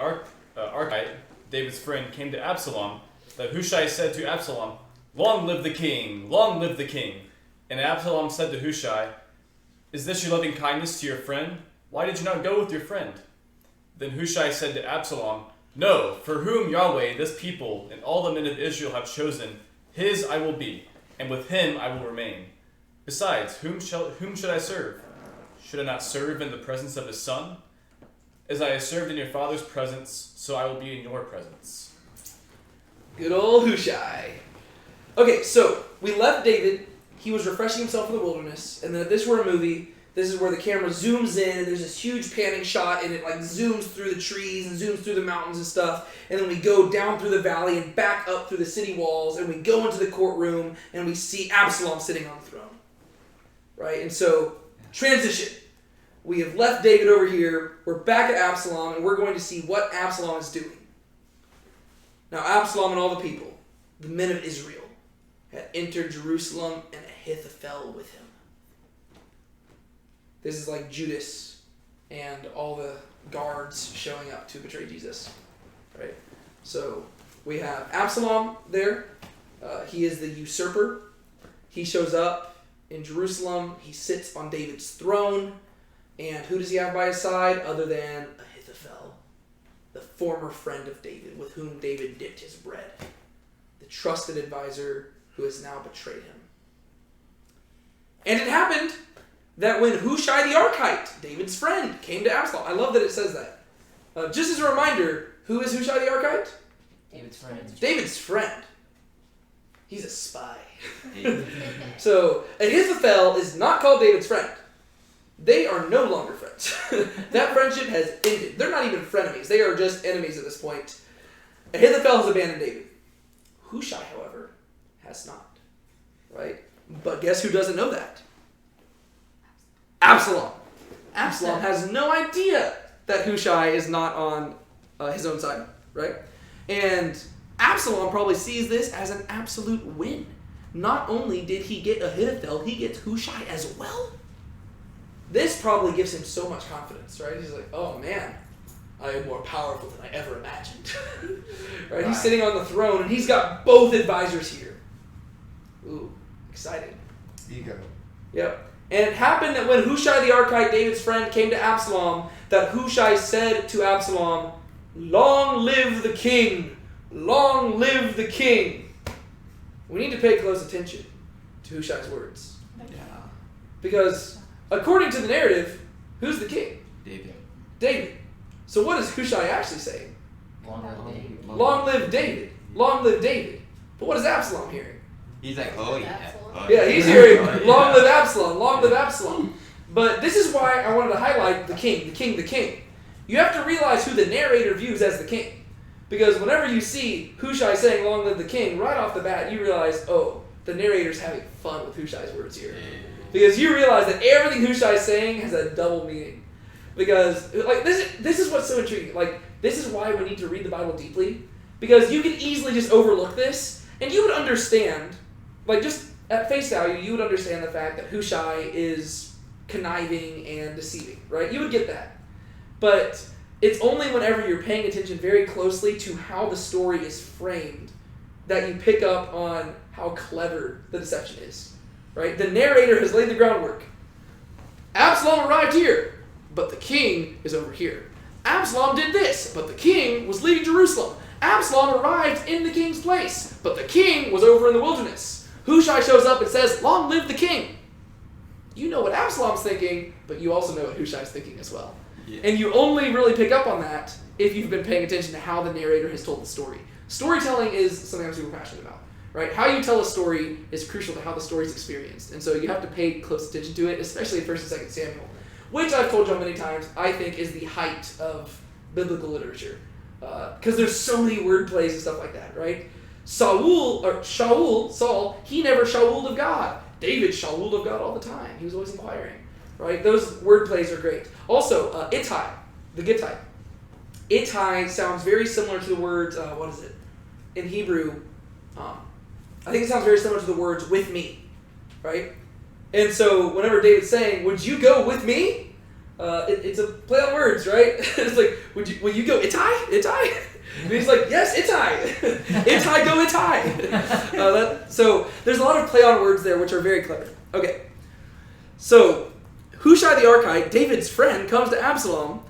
Archite, David's friend, came to Absalom, that Hushai said to Absalom, "Long live the king! Long live the king!" And Absalom said to Hushai, "Is this your loving kindness to your friend? Why did you not go with your friend?" Then Hushai said to Absalom, "No, for whom Yahweh, this people, and all the men of Israel have chosen, his I will be, and with him I will remain. Besides, whom should I serve? Should I not serve in the presence of his son? As I have served in your father's presence, so I will be in your presence." Good old Hushai. Okay, so we left David. He was refreshing himself in the wilderness. And then if this were a movie, this is where the camera zooms in and there's this huge panning shot and it like zooms through the trees and zooms through the mountains and stuff. And then we go down through the valley and back up through the city walls and we go into the courtroom and we see Absalom sitting on the throne. Right? And so, transition. We have left David over here. We're back at Absalom and we're going to see what Absalom is doing. Now Absalom and all the people, the men of Israel, had entered Jerusalem and Ahithophel with him. This is like Judas and all the guards showing up to betray Jesus. Right? So we have Absalom there. He is the usurper. He shows up in Jerusalem. He sits on David's throne. And who does he have by his side other than Ahithophel, the former friend of David, with whom David dipped his bread, the trusted advisor who has now betrayed him. And it happened that when Hushai the Archite, David's friend, came to Absalom, I love that it says that. Just as a reminder, who is Hushai the Archite? David's friend. David's friend. He's a spy. So Ahithophel is not called David's friend. They are no longer friends. That friendship has ended. They're not even frenemies. They are just enemies at this point. Ahithophel has abandoned David. Hushai, however, has not. Right? But guess who doesn't know that? Absalom. Absalom has no idea that Hushai is not on his own side. Right? And Absalom probably sees this as an absolute win. Not only did he get Ahithophel, he gets Hushai as well. This probably gives him so much confidence, right? He's like, oh man, I am more powerful than I ever imagined. Right? He's sitting on the throne and he's got both advisors here. Ooh, exciting. Ego. Yep. And it happened that when Hushai the Archite, David's friend, came to Absalom, that Hushai said to Absalom, "Long live the king! Long live the king!" We need to pay close attention to Hushai's words. Yeah. Because according to the narrative, who's the king? David. David. So what is Hushai actually saying? Long live David. Long live David. Long live David. But what is Absalom hearing? He's like, oh yeah. Absalom. Oh, Yeah, he's hearing, long live Absalom, long live Absalom. But this is why I wanted to highlight the king, the king, the king. You have to realize who the narrator views as the king. Because whenever you see Hushai saying, long live the king, right off the bat, you realize, oh, the narrator's having fun with Hushai's words here. Because you realize that everything Hushai is saying has a double meaning. Because like this is what's so intriguing. Like, this is why we need to read the Bible deeply. Because you can easily just overlook this, and you would understand, like just at face value, you would understand the fact that Hushai is conniving and deceiving, right? You would get that. But It's only whenever you're paying attention very closely to how the story is framed that you pick up on how clever the deception is. Right? The narrator has laid the groundwork. Absalom arrived here, but the king is over here. Absalom did this, but the king was leaving Jerusalem. Absalom arrived in the king's place, but the king was over in the wilderness. Hushai shows up and says, "Long live the king." You know what Absalom's thinking, but you also know what Hushai's thinking as well. Yeah. And you only really pick up on that if you've been paying attention to how the narrator has told the story. Storytelling is something I'm super passionate about. Right? How you tell a story is crucial to how the story is experienced. And so you have to pay close attention to it, especially in 1st and 2nd Samuel, which I've told y'all many times, I think is the height of biblical literature. Because there's so many word plays and stuff like that, right? Saul, he never Shaul'd of God. David Shaul'd of God all the time. He was always inquiring, right? Those word plays are great. Also, Ittai, the Gittite. Ittai sounds very similar to the words, what is it? In Hebrew, I think it sounds very similar to the words "with me," right? And so whenever David's saying, "Would you go with me?" It's a play on words, right? It's like, will you go Ittai? Ittai? And he's like, "Yes, Ittai. Ittai, go Ittai." So there's a lot of play on words there, which are very clever. Okay, so Hushai the Archite, David's friend, comes to Absalom,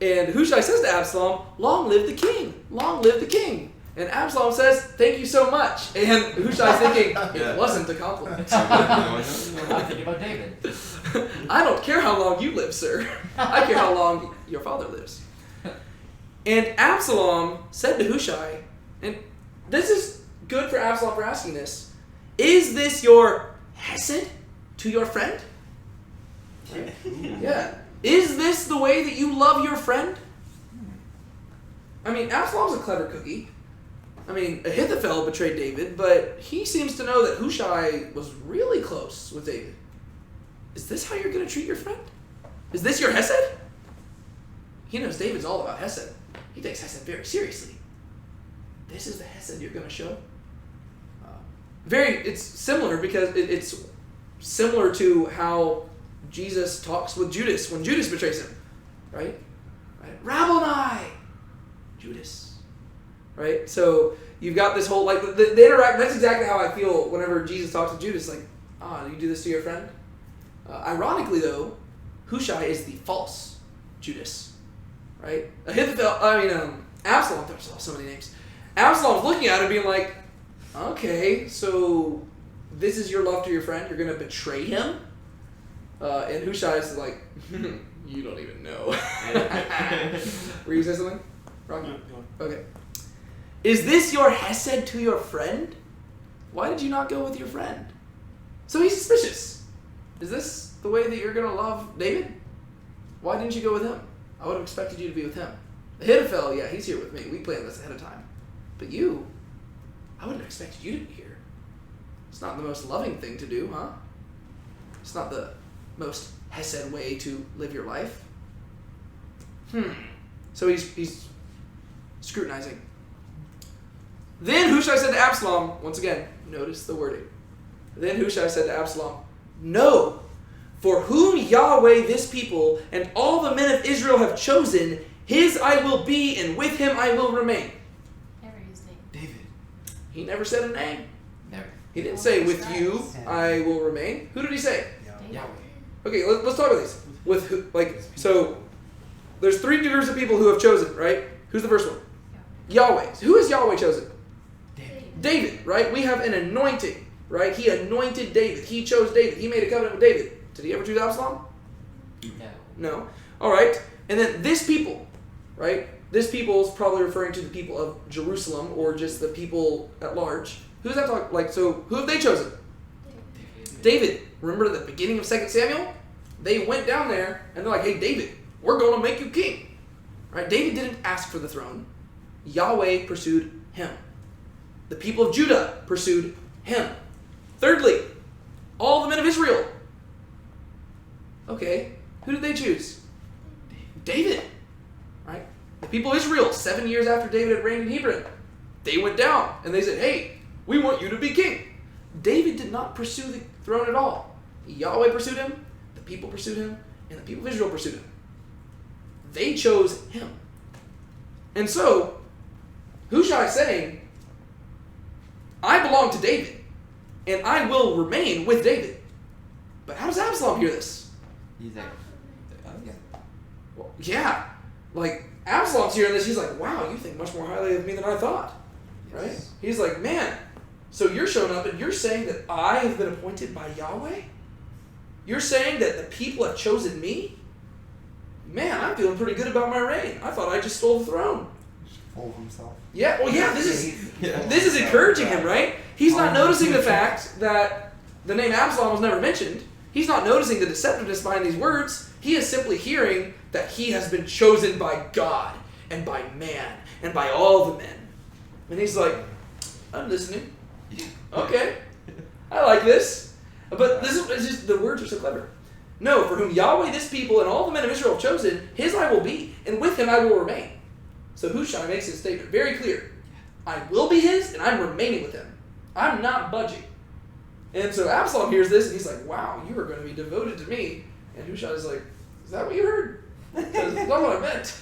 and Hushai says to Absalom, "Long live the king! Long live the king!" And Absalom says, "Thank you so much." And Hushai's thinking, it wasn't a compliment. I'm thinking about David. I don't care how long you live, sir. I care how long your father lives. And Absalom said to Hushai, and this is good for Absalom for asking this, "Is this your hesed to your friend?" Yeah. Is this the way that you love your friend? I mean, Absalom's a clever cookie. I mean, Ahithophel betrayed David, but he seems to know that Hushai was really close with David. Is this how you're going to treat your friend? Is this your hesed? He knows David's all about hesed. He takes hesed very seriously. This is the hesed you're going to show? It's similar because it's similar to how Jesus talks with Judas when Judas betrays him, right? Rabboni, Judas. Right? So you've got this whole, like, the interact. That's exactly how I feel whenever Jesus talks to Judas. Like, you do this to your friend? Ironically, though, Hushai is the false Judas. Right? Absalom, there's so many names. Absalom's looking at him being like, okay, so this is your love to your friend? You're going to betray him? And Hushai is like, you don't even know. Were you going to say something? Rocky? No. Okay. Is this your hesed to your friend? Why did you not go with your friend? So he's suspicious. Is this the way that you're going to love David? Why didn't you go with him? I would have expected you to be with him. Ahithophel, yeah, he's here with me. We planned this ahead of time. But you, I wouldn't have expected you to be here. It's not the most loving thing to do, huh? It's not the most hesed way to live your life. So he's scrutinizing. Then Hushai said to Absalom, once again, notice the wording. Then Hushai said to Absalom, "No, for whom Yahweh this people and all the men of Israel have chosen, his I will be, and with him I will remain." Never his name. David. He never said a name. Never. He didn't say, "With you I will remain." Who did he say? Yahweh. Okay, let's talk about these. With who? So there's 3 groups of people who have chosen, right? Who's the first one? Yahweh. Who has Yahweh chosen? David, right? We have an anointing, right? He anointed David. He chose David. He made a covenant with David. Did he ever choose Absalom? No. All right. And then this people, right? This people is probably referring to the people of Jerusalem or just the people at large. Who's that talking? So who have they chosen? David. Remember at the beginning of 2 Samuel? They went down there and they're like, "Hey, David, we're going to make you king." Right? David didn't ask for the throne. Yahweh pursued him. The people of Judah pursued him. Thirdly, all the men of Israel. Okay, who did they choose? David. Right? The people of Israel, 7 years after David had reigned in Hebron, they went down and they said, "Hey, we want you to be king." David did not pursue the throne at all. Yahweh pursued him, the people pursued him, and the people of Israel pursued him. They chose him. And so, Hushai is saying, I belong to David, and I will remain with David. But how does Absalom hear this? He's like, oh yeah. Well, yeah. Like, Absalom's hearing this, he's like, wow, you think much more highly of me than I thought. Right? Yes. He's like, man, so you're showing up and you're saying that I have been appointed by Yahweh? You're saying that the people have chosen me? Man, I'm feeling pretty good about my reign. I thought I just stole the throne. Just full of himself. Yeah, well, yeah, this is encouraging him, right? He's not noticing the fact that the name Absalom was never mentioned. He's not noticing the deceptiveness behind these words. He is simply hearing that he has been chosen by God and by man and by all the men. And he's like, I'm listening. Okay, I like this. But this is it's just the words are so clever. No, for whom Yahweh, this people, and all the men of Israel have chosen, his I will be, and with him I will remain. So Hushai makes his statement very clear. I will be his, and I'm remaining with him. I'm not budging. And so Absalom hears this, and he's like, wow, you are going to be devoted to me. And Hushai's like, is that what you heard? That's not what I meant.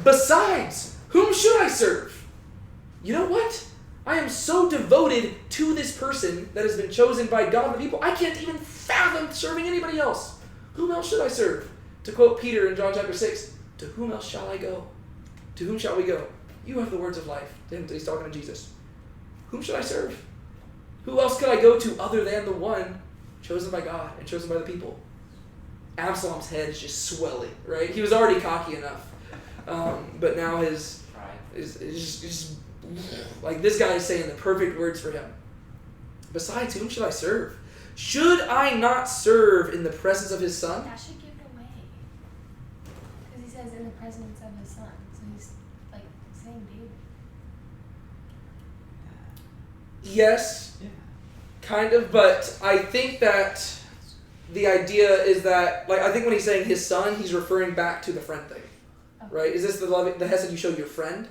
Besides, whom should I serve? You know what? I am so devoted to this person that has been chosen by God and the people, I can't even fathom serving anybody else. Whom else should I serve? To quote Peter in John chapter 6, to whom else shall I go? To whom shall we go? You have the words of life. He's talking to Jesus. Whom should I serve? Who else could I go to other than the one chosen by God and chosen by the people? Absalom's head is just swelling, right? He was already cocky enough. But now his is just like this guy is saying the perfect words for him. Besides, whom should I serve? Should I not serve in the presence of his son? That should give it away. Because he says in the presence of his son. So he's like saying David. Yes, Yeah. kind of, but I think that the idea is that, like, I think when he's saying his son, he's referring back to the friend thing, right? Is this the love, the hesed you show your friend?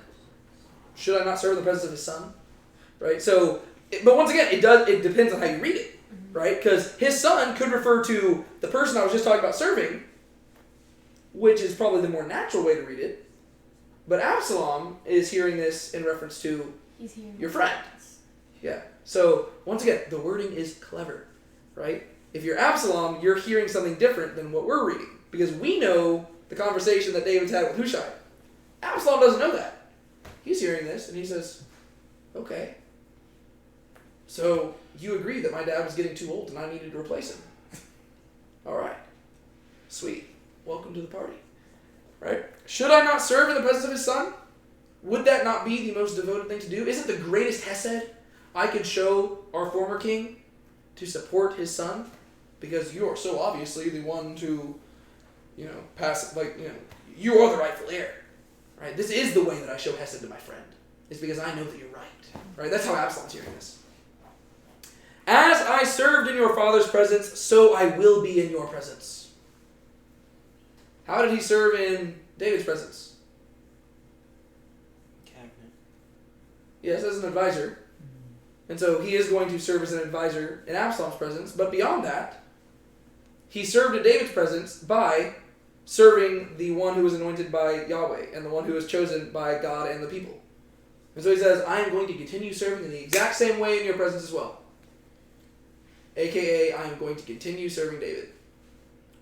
Should I not serve in the presence of his son? Right? So, but once again, it depends on how you read it, right? Because his son could refer to the person I was just talking about serving, which is probably the more natural way to read it. But Absalom is hearing this in reference to He's hearing your friend. Yeah. So, once again, the wording is clever, right? If you're Absalom, you're hearing something different than what we're reading. Because we know the conversation that David's had with Hushai. Absalom doesn't know that. He's hearing this, and he says, okay. So, you agree that my dad was getting too old and I needed to replace him. All right. Sweet. Welcome to the party. Right? Should I not serve in the presence of his son? Would that not be the most devoted thing to do? Isn't the greatest hesed I could show our former king to support his son? Because you are so obviously the one to, pass, you are the rightful heir. Right? This is the way that I show hesed to my friend. It's because I know that you're right. Right? That's how Absalom's hearing this. As I served in your father's presence, so I will be in your presence. How did he serve in David's presence? Cabinet. Yes, as an advisor. And so he is going to serve as an advisor in Absalom's presence. But beyond that, he served in David's presence by serving the one who was anointed by Yahweh and the one who was chosen by God and the people. And so he says, I am going to continue serving in the exact same way in your presence as well. AKA, I am going to continue serving David.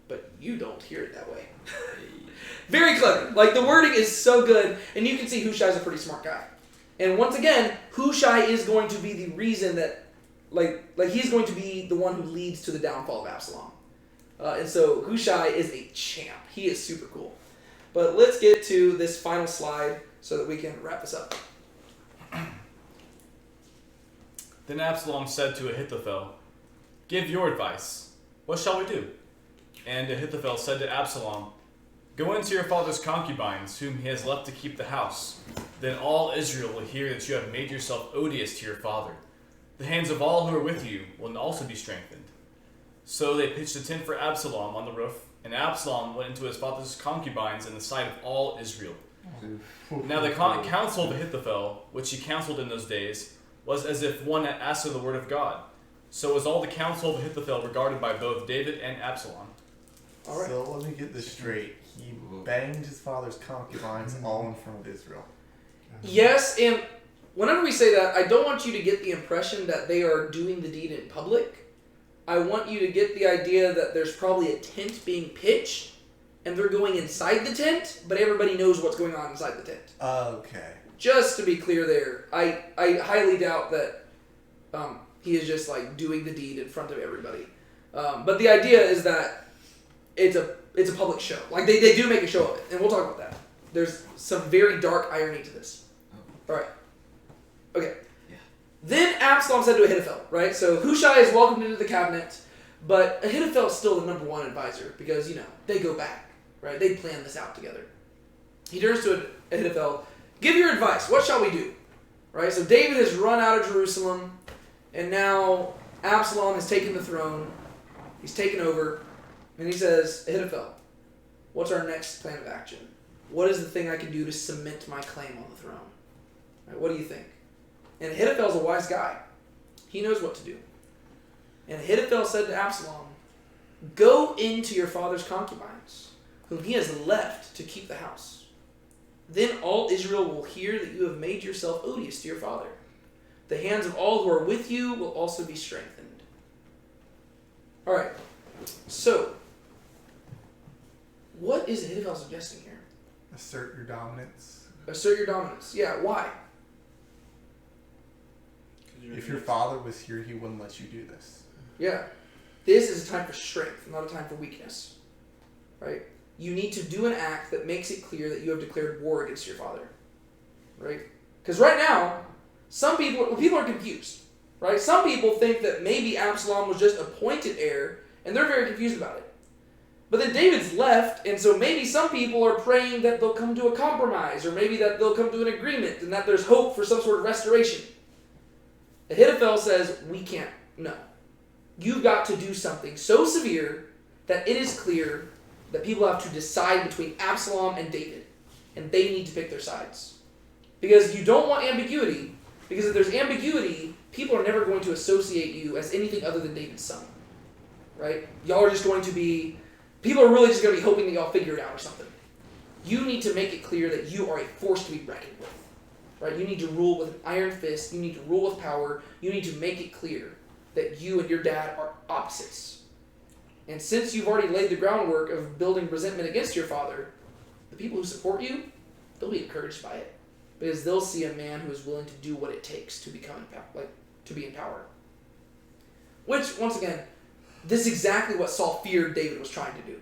But you don't hear it that way. Very clever. Like, the wording is so good, and you can see Hushai's a pretty smart guy. And once again, Hushai is going to be the reason that, like he's going to be the one who leads to the downfall of Absalom. And so Hushai is a champ. He is super cool. But let's get to this final slide so that we can wrap this up. Then Absalom said to Ahithophel, give your advice. What shall we do? And Ahithophel said to Absalom, go into your father's concubines, whom he has left to keep the house. Then all Israel will hear that you have made yourself odious to your father. The hands of all who are with you will also be strengthened. So they pitched a tent for Absalom on the roof, and Absalom went into his father's concubines in the sight of all Israel. Now the counsel of Ahithophel, which he counseled in those days, was as if one had asked of the word of God. So was all the counsel of Ahithophel regarded by both David and Absalom. All right. So let me get this straight. he banged his father's concubines all in front of Israel. Yes, and whenever we say that, I don't want you to get the impression that they are doing the deed in public. I want you to get the idea that there's probably a tent being pitched, and they're going inside the tent, but everybody knows what's going on inside the tent. Okay. Just to be clear there, I highly doubt that he is just like doing the deed in front of everybody. But the idea is that it's a public show. Like they do make a show of it, and we'll talk about that. There's some very dark irony to this. All right. Okay. Yeah. Then Absalom said to Ahithophel, right? So Hushai is welcomed into the cabinet, but Ahithophel is still the number one advisor because, they go back, right? They plan this out together. He turns to Ahithophel, give your advice. What shall we do? Right? So David has run out of Jerusalem, and now Absalom has taken the throne. He's taken over, and he says, Ahithophel, what's our next plan of action? What is the thing I can do to cement my claim on the throne? Right, what do you think? And Ahithophel's a wise guy. He knows what to do. And Ahithophel said to Absalom, go into your father's concubines, whom he has left to keep the house. Then all Israel will hear that you have made yourself odious to your father. The hands of all who are with you will also be strengthened. All right. So, what is Ahithophel suggesting here? Assert your dominance. Assert your dominance. Yeah, why? If your father was here, he wouldn't let you do this. Yeah. This is a time for strength, not a time for weakness. Right? You need to do an act that makes it clear that you have declared war against your father. Right? Because right now, people are confused. Right? Some people think that maybe Absalom was just appointed heir, and they're very confused about it. But then David's left, and so maybe some people are praying that they'll come to a compromise, or maybe that they'll come to an agreement, and that there's hope for some sort of restoration. Ahithophel says, we can't. No. You've got to do something so severe that it is clear that people have to decide between Absalom and David. And they need to pick their sides. Because you don't want ambiguity. Because if there's ambiguity, people are never going to associate you as anything other than David's son. Right? Y'all are just going to be... People are really just going to be hoping that y'all figure it out or something. You need to make it clear that you are a force to be reckoned with. Right? You need to rule with an iron fist. You need to rule with power. You need to make it clear that you and your dad are opposites. And since you've already laid the groundwork of building resentment against your father, the people who support you, they'll be encouraged by it. Because they'll see a man who is willing to do what it takes to become to be in power. Which, once again, this is exactly what Saul feared David was trying to do.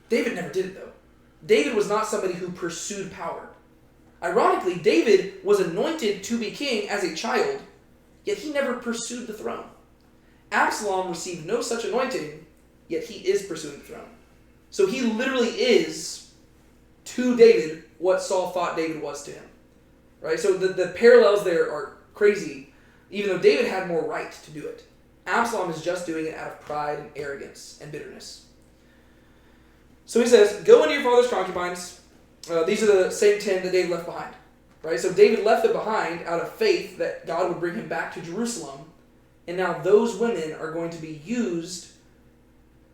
David never did it, though. David was not somebody who pursued power. Ironically, David was anointed to be king as a child, yet he never pursued the throne. Absalom received no such anointing, yet he is pursuing the throne. So he literally is, to David, what Saul thought David was to him. Right? So the parallels there are crazy, even though David had more right to do it. Absalom is just doing it out of pride and arrogance and bitterness. So he says, go into your father's concubines. These are the same 10 that David left behind. Right? So David left it behind out of faith that God would bring him back to Jerusalem. And now those women are going to be used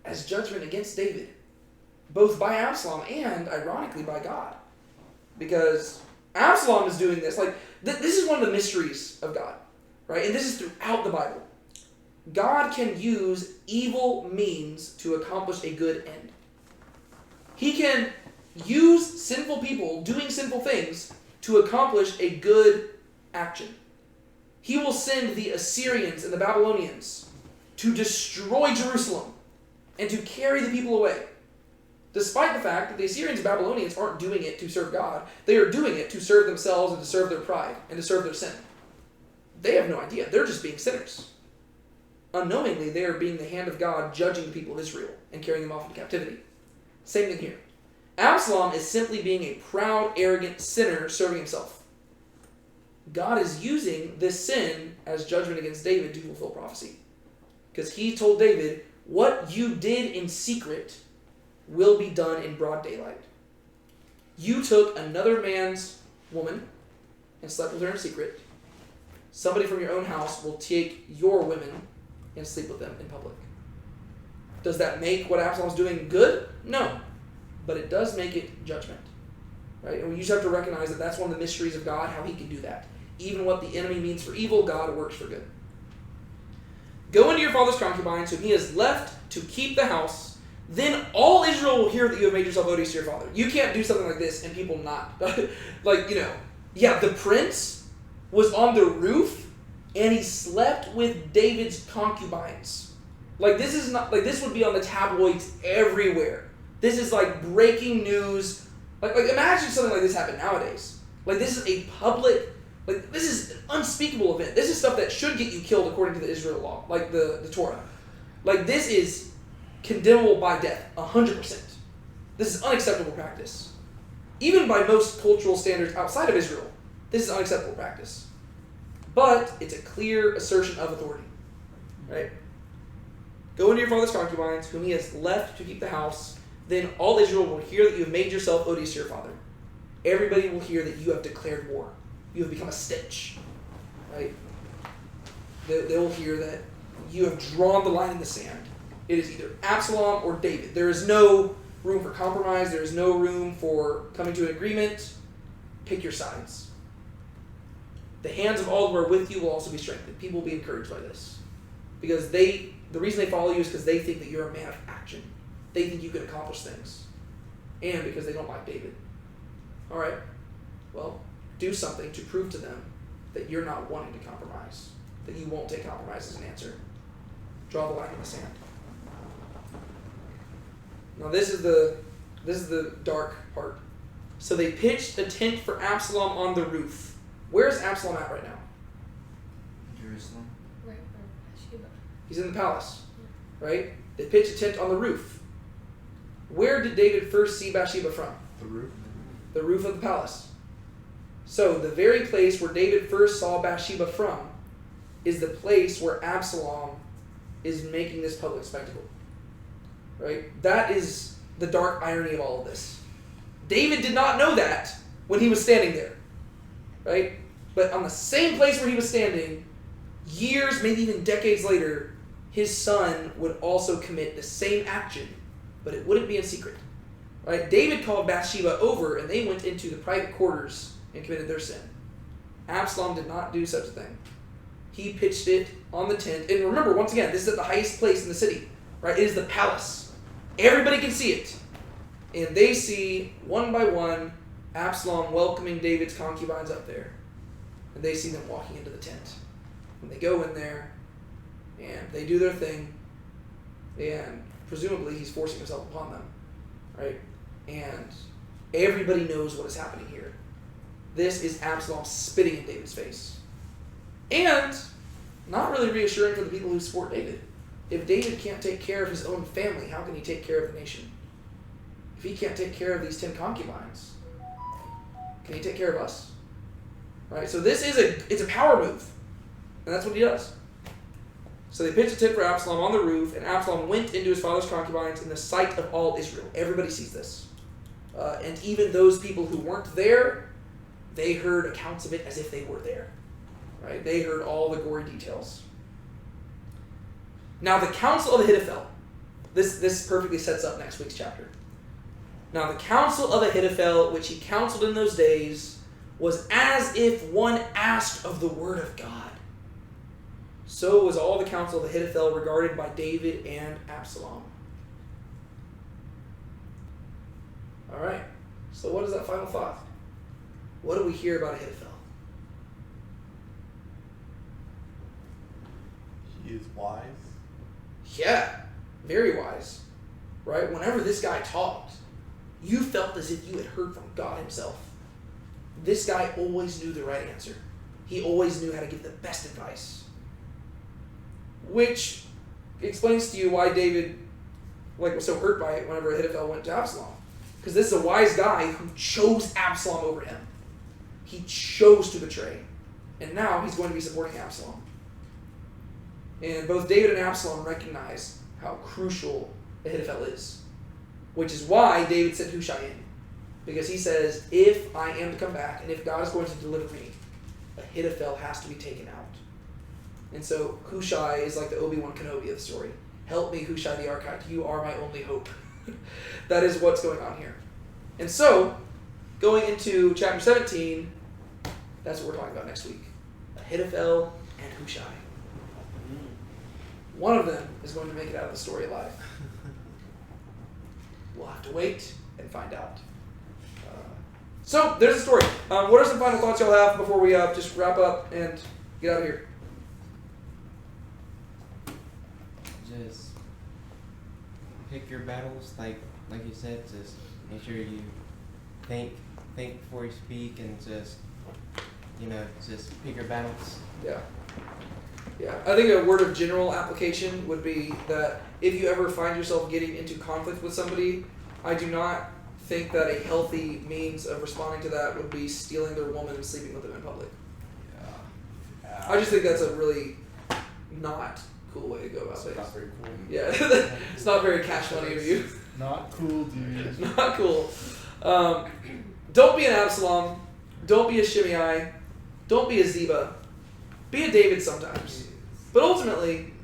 as judgment against David. Both by Absalom and, ironically, by God. Because Absalom is doing this. This is one of the mysteries of God. Right? And this is throughout the Bible. God can use evil means to accomplish a good end. He can use sinful people doing sinful things to accomplish a good action. He will send the Assyrians and the Babylonians to destroy Jerusalem and to carry the people away. Despite the fact that the Assyrians and Babylonians aren't doing it to serve God, they are doing it to serve themselves and to serve their pride and to serve their sin. They have no idea. They're just being sinners. Unknowingly, they are being the hand of God judging the people of Israel and carrying them off into captivity. Same thing here. Absalom is simply being a proud, arrogant sinner serving himself. God is using this sin as judgment against David to fulfill prophecy. Because he told David, what you did in secret will be done in broad daylight. You took another man's woman and slept with her in secret. Somebody from your own house will take your women and sleep with them in public. Does that make what Absalom's doing good? No. but it does make it judgment. Right? And we just have to recognize that that's one of the mysteries of God, how he can do that. Even what the enemy means for evil, God works for good. Go into your father's concubines, whom he has left to keep the house. Then all Israel will hear that you have made yourself odious to your father. You can't do something like this and people not. The prince was on the roof and he slept with David's concubines. This would be on the tabloids everywhere. This is like breaking news. Like imagine something like this happen nowadays. Like this is a public, this is an unspeakable event. This is stuff that should get you killed according to the Israel law, like the Torah. Like this is condemnable by death, 100%. This is unacceptable practice. Even by most cultural standards outside of Israel, this is unacceptable practice. But it's a clear assertion of authority, right? Go into your father's concubines, whom he has left to keep the house. Then all Israel will hear that you have made yourself odious to your father. Everybody will hear that you have declared war. You have become a stench, right? They will hear that you have drawn the line in the sand. It is either Absalom or David. There is no room for compromise. There is no room for coming to an agreement. Pick your sides. The hands of all who are with you will also be strengthened. People will be encouraged by this. Because the reason they follow you is because they think that you're a man of action. They think you can accomplish things. And because they don't like David. All right. Well, do something to prove to them that you're not wanting to compromise. That you won't take compromise as an answer. Draw the line in the sand. Now this is the dark part. So they pitched a tent for Absalom on the roof. Where's Absalom at right now? Jerusalem. Right from Bathsheba. He's in the palace, right? They pitched a tent on the roof. Where did David first see Bathsheba from? The roof. The roof of the palace. So the very place where David first saw Bathsheba from is the place where Absalom is making this public spectacle. Right? That is the dark irony of all of this. David did not know that when he was standing there. Right? But on the same place where he was standing, years, maybe even decades later, his son would also commit the same action, but it wouldn't be in secret. Right? David called Bathsheba over, and they went into the private quarters and committed their sin. Absalom did not do such a thing. He pitched it on the tent. And remember, once again, this is at the highest place in the city. Right? It is the palace. Everybody can see it. And they see, one by one, Absalom welcoming David's concubines up there. And they see them walking into the tent. And they go in there, and they do their thing. And presumably he's forcing himself upon them. Right? And everybody knows what is happening here. This is Absalom spitting in David's face. And not really reassuring for the people who support David. If David can't take care of his own family, how can he take care of the nation? If he can't take care of these 10 concubines, can he take care of us? Right? So this is it's a power move. And that's what he does. So they pitched a tent for Absalom on the roof, and Absalom went into his father's concubines in the sight of all Israel. Everybody sees this. And even those people who weren't there, they heard accounts of it as if they were there. Right? They heard all the gory details. Now the counsel of Ahithophel. This perfectly sets up next week's chapter. Now the counsel of Ahithophel, which he counseled in those days, was as if one asked of the word of God. So was all the counsel of Ahithophel regarded by David and Absalom. All right. So what is that final thought? What do we hear about Ahithophel? He is wise. Yeah, very wise. Right? Whenever this guy talked, you felt as if you had heard from God himself. This guy always knew the right answer. He always knew how to give the best advice. Which explains to you why David was so hurt by it whenever Ahithophel went to Absalom. Because this is a wise guy who chose Absalom over him. He chose to betray. And now he's going to be supporting Absalom. And both David and Absalom recognize how crucial Ahithophel is. Which is why David sent Hushai in. Because he says, if I am to come back, and if God is going to deliver me, Ahithophel has to be taken out. And so Hushai is like the Obi-Wan Kenobi of the story. Help me, Hushai the Archite. You are my only hope. That is what's going on here. And so, going into chapter 17, that's what we're talking about next week. Ahithophel and Hushai. One of them is going to make it out of the story alive. We'll have to wait and find out. So, there's the story. What are some final thoughts y'all have before we just wrap up and get out of here? Just pick your battles, like you said. Just make sure you think before you speak, and just pick your battles. Yeah. Yeah. I think a word of general application would be that if you ever find yourself getting into conflict with somebody, I do not think that a healthy means of responding to that would be stealing their woman and sleeping with them in public. Yeah. I just think that's a really not cool way to go about things. Not very cool. Yeah. It's not very cash money of you. Not cool, dude. Not cool. Don't be an Absalom. Don't be a Shimei. Don't be a Ziba. Be a David sometimes. But ultimately,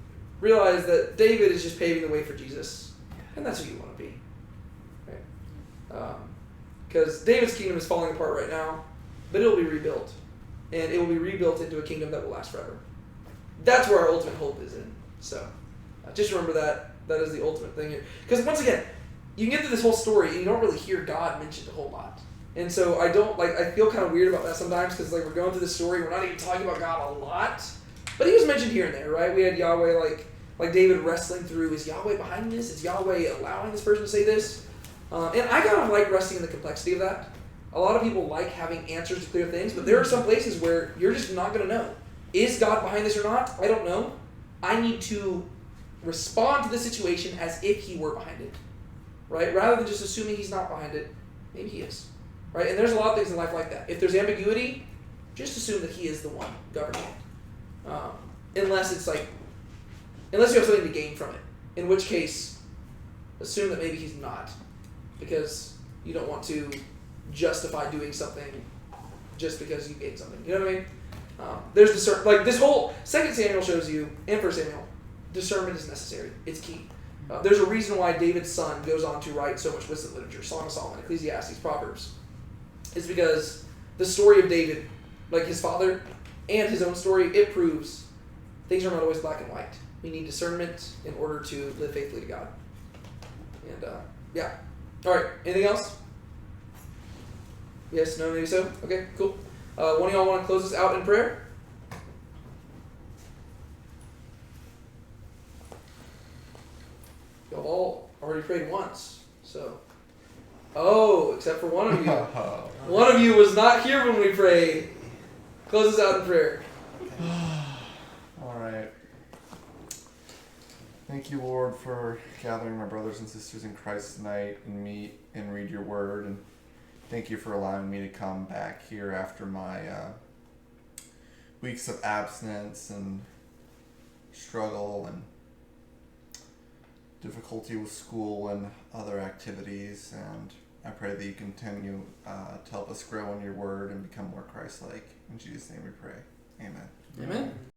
realize that David is just paving the way for Jesus. And that's who you want to be. Because David's kingdom is falling apart right now, but it will be rebuilt. And it will be rebuilt into a kingdom that will last forever. That's where our ultimate hope is in. So, just remember that. That is the ultimate thing here. Because once again, you can get through this whole story and you don't really hear God mentioned a whole lot. And so I feel kind of weird about that sometimes because we're going through this story, we're not even talking about God a lot. But he was mentioned here and there, right? We had Yahweh like David wrestling through, is Yahweh behind this? Is Yahweh allowing this person to say this? And I kind of like resting in the complexity of that. A lot of people like having answers to clear things, but there are some places where you're just not going to know. Is God behind this or not? I don't know. I need to respond to the situation as if he were behind it, right? Rather than just assuming he's not behind it, maybe he is, right? And there's a lot of things in life like that. If there's ambiguity, just assume that he is the one governing it. Unless you have something to gain from it, in which case, assume that maybe he's not, because you don't want to justify doing something just because you gained something. You know what I mean? There's discernment. This whole 2 Samuel shows you, and 1 Samuel, discernment is necessary. It's key. There's a reason why David's son goes on to write so much wisdom literature, Song of Solomon, Ecclesiastes, Proverbs. It's because the story of David, like his father, and his own story, it proves things are not always black and white. We need discernment in order to live faithfully to God. And, yeah. All right, anything else? Yes, no, maybe so? Okay, cool. One of y'all want to close us out in prayer? Y'all all already prayed once, so. Oh, except for one of you. One of you was not here when we prayed. Close us out in prayer. All right. Thank you, Lord, for gathering my brothers and sisters in Christ tonight and meet and read your word. And thank you for allowing me to come back here after my weeks of abstinence and struggle and difficulty with school and other activities. And I pray that you continue to help us grow in your word and become more Christ-like. In Jesus' name we pray. Amen. Amen.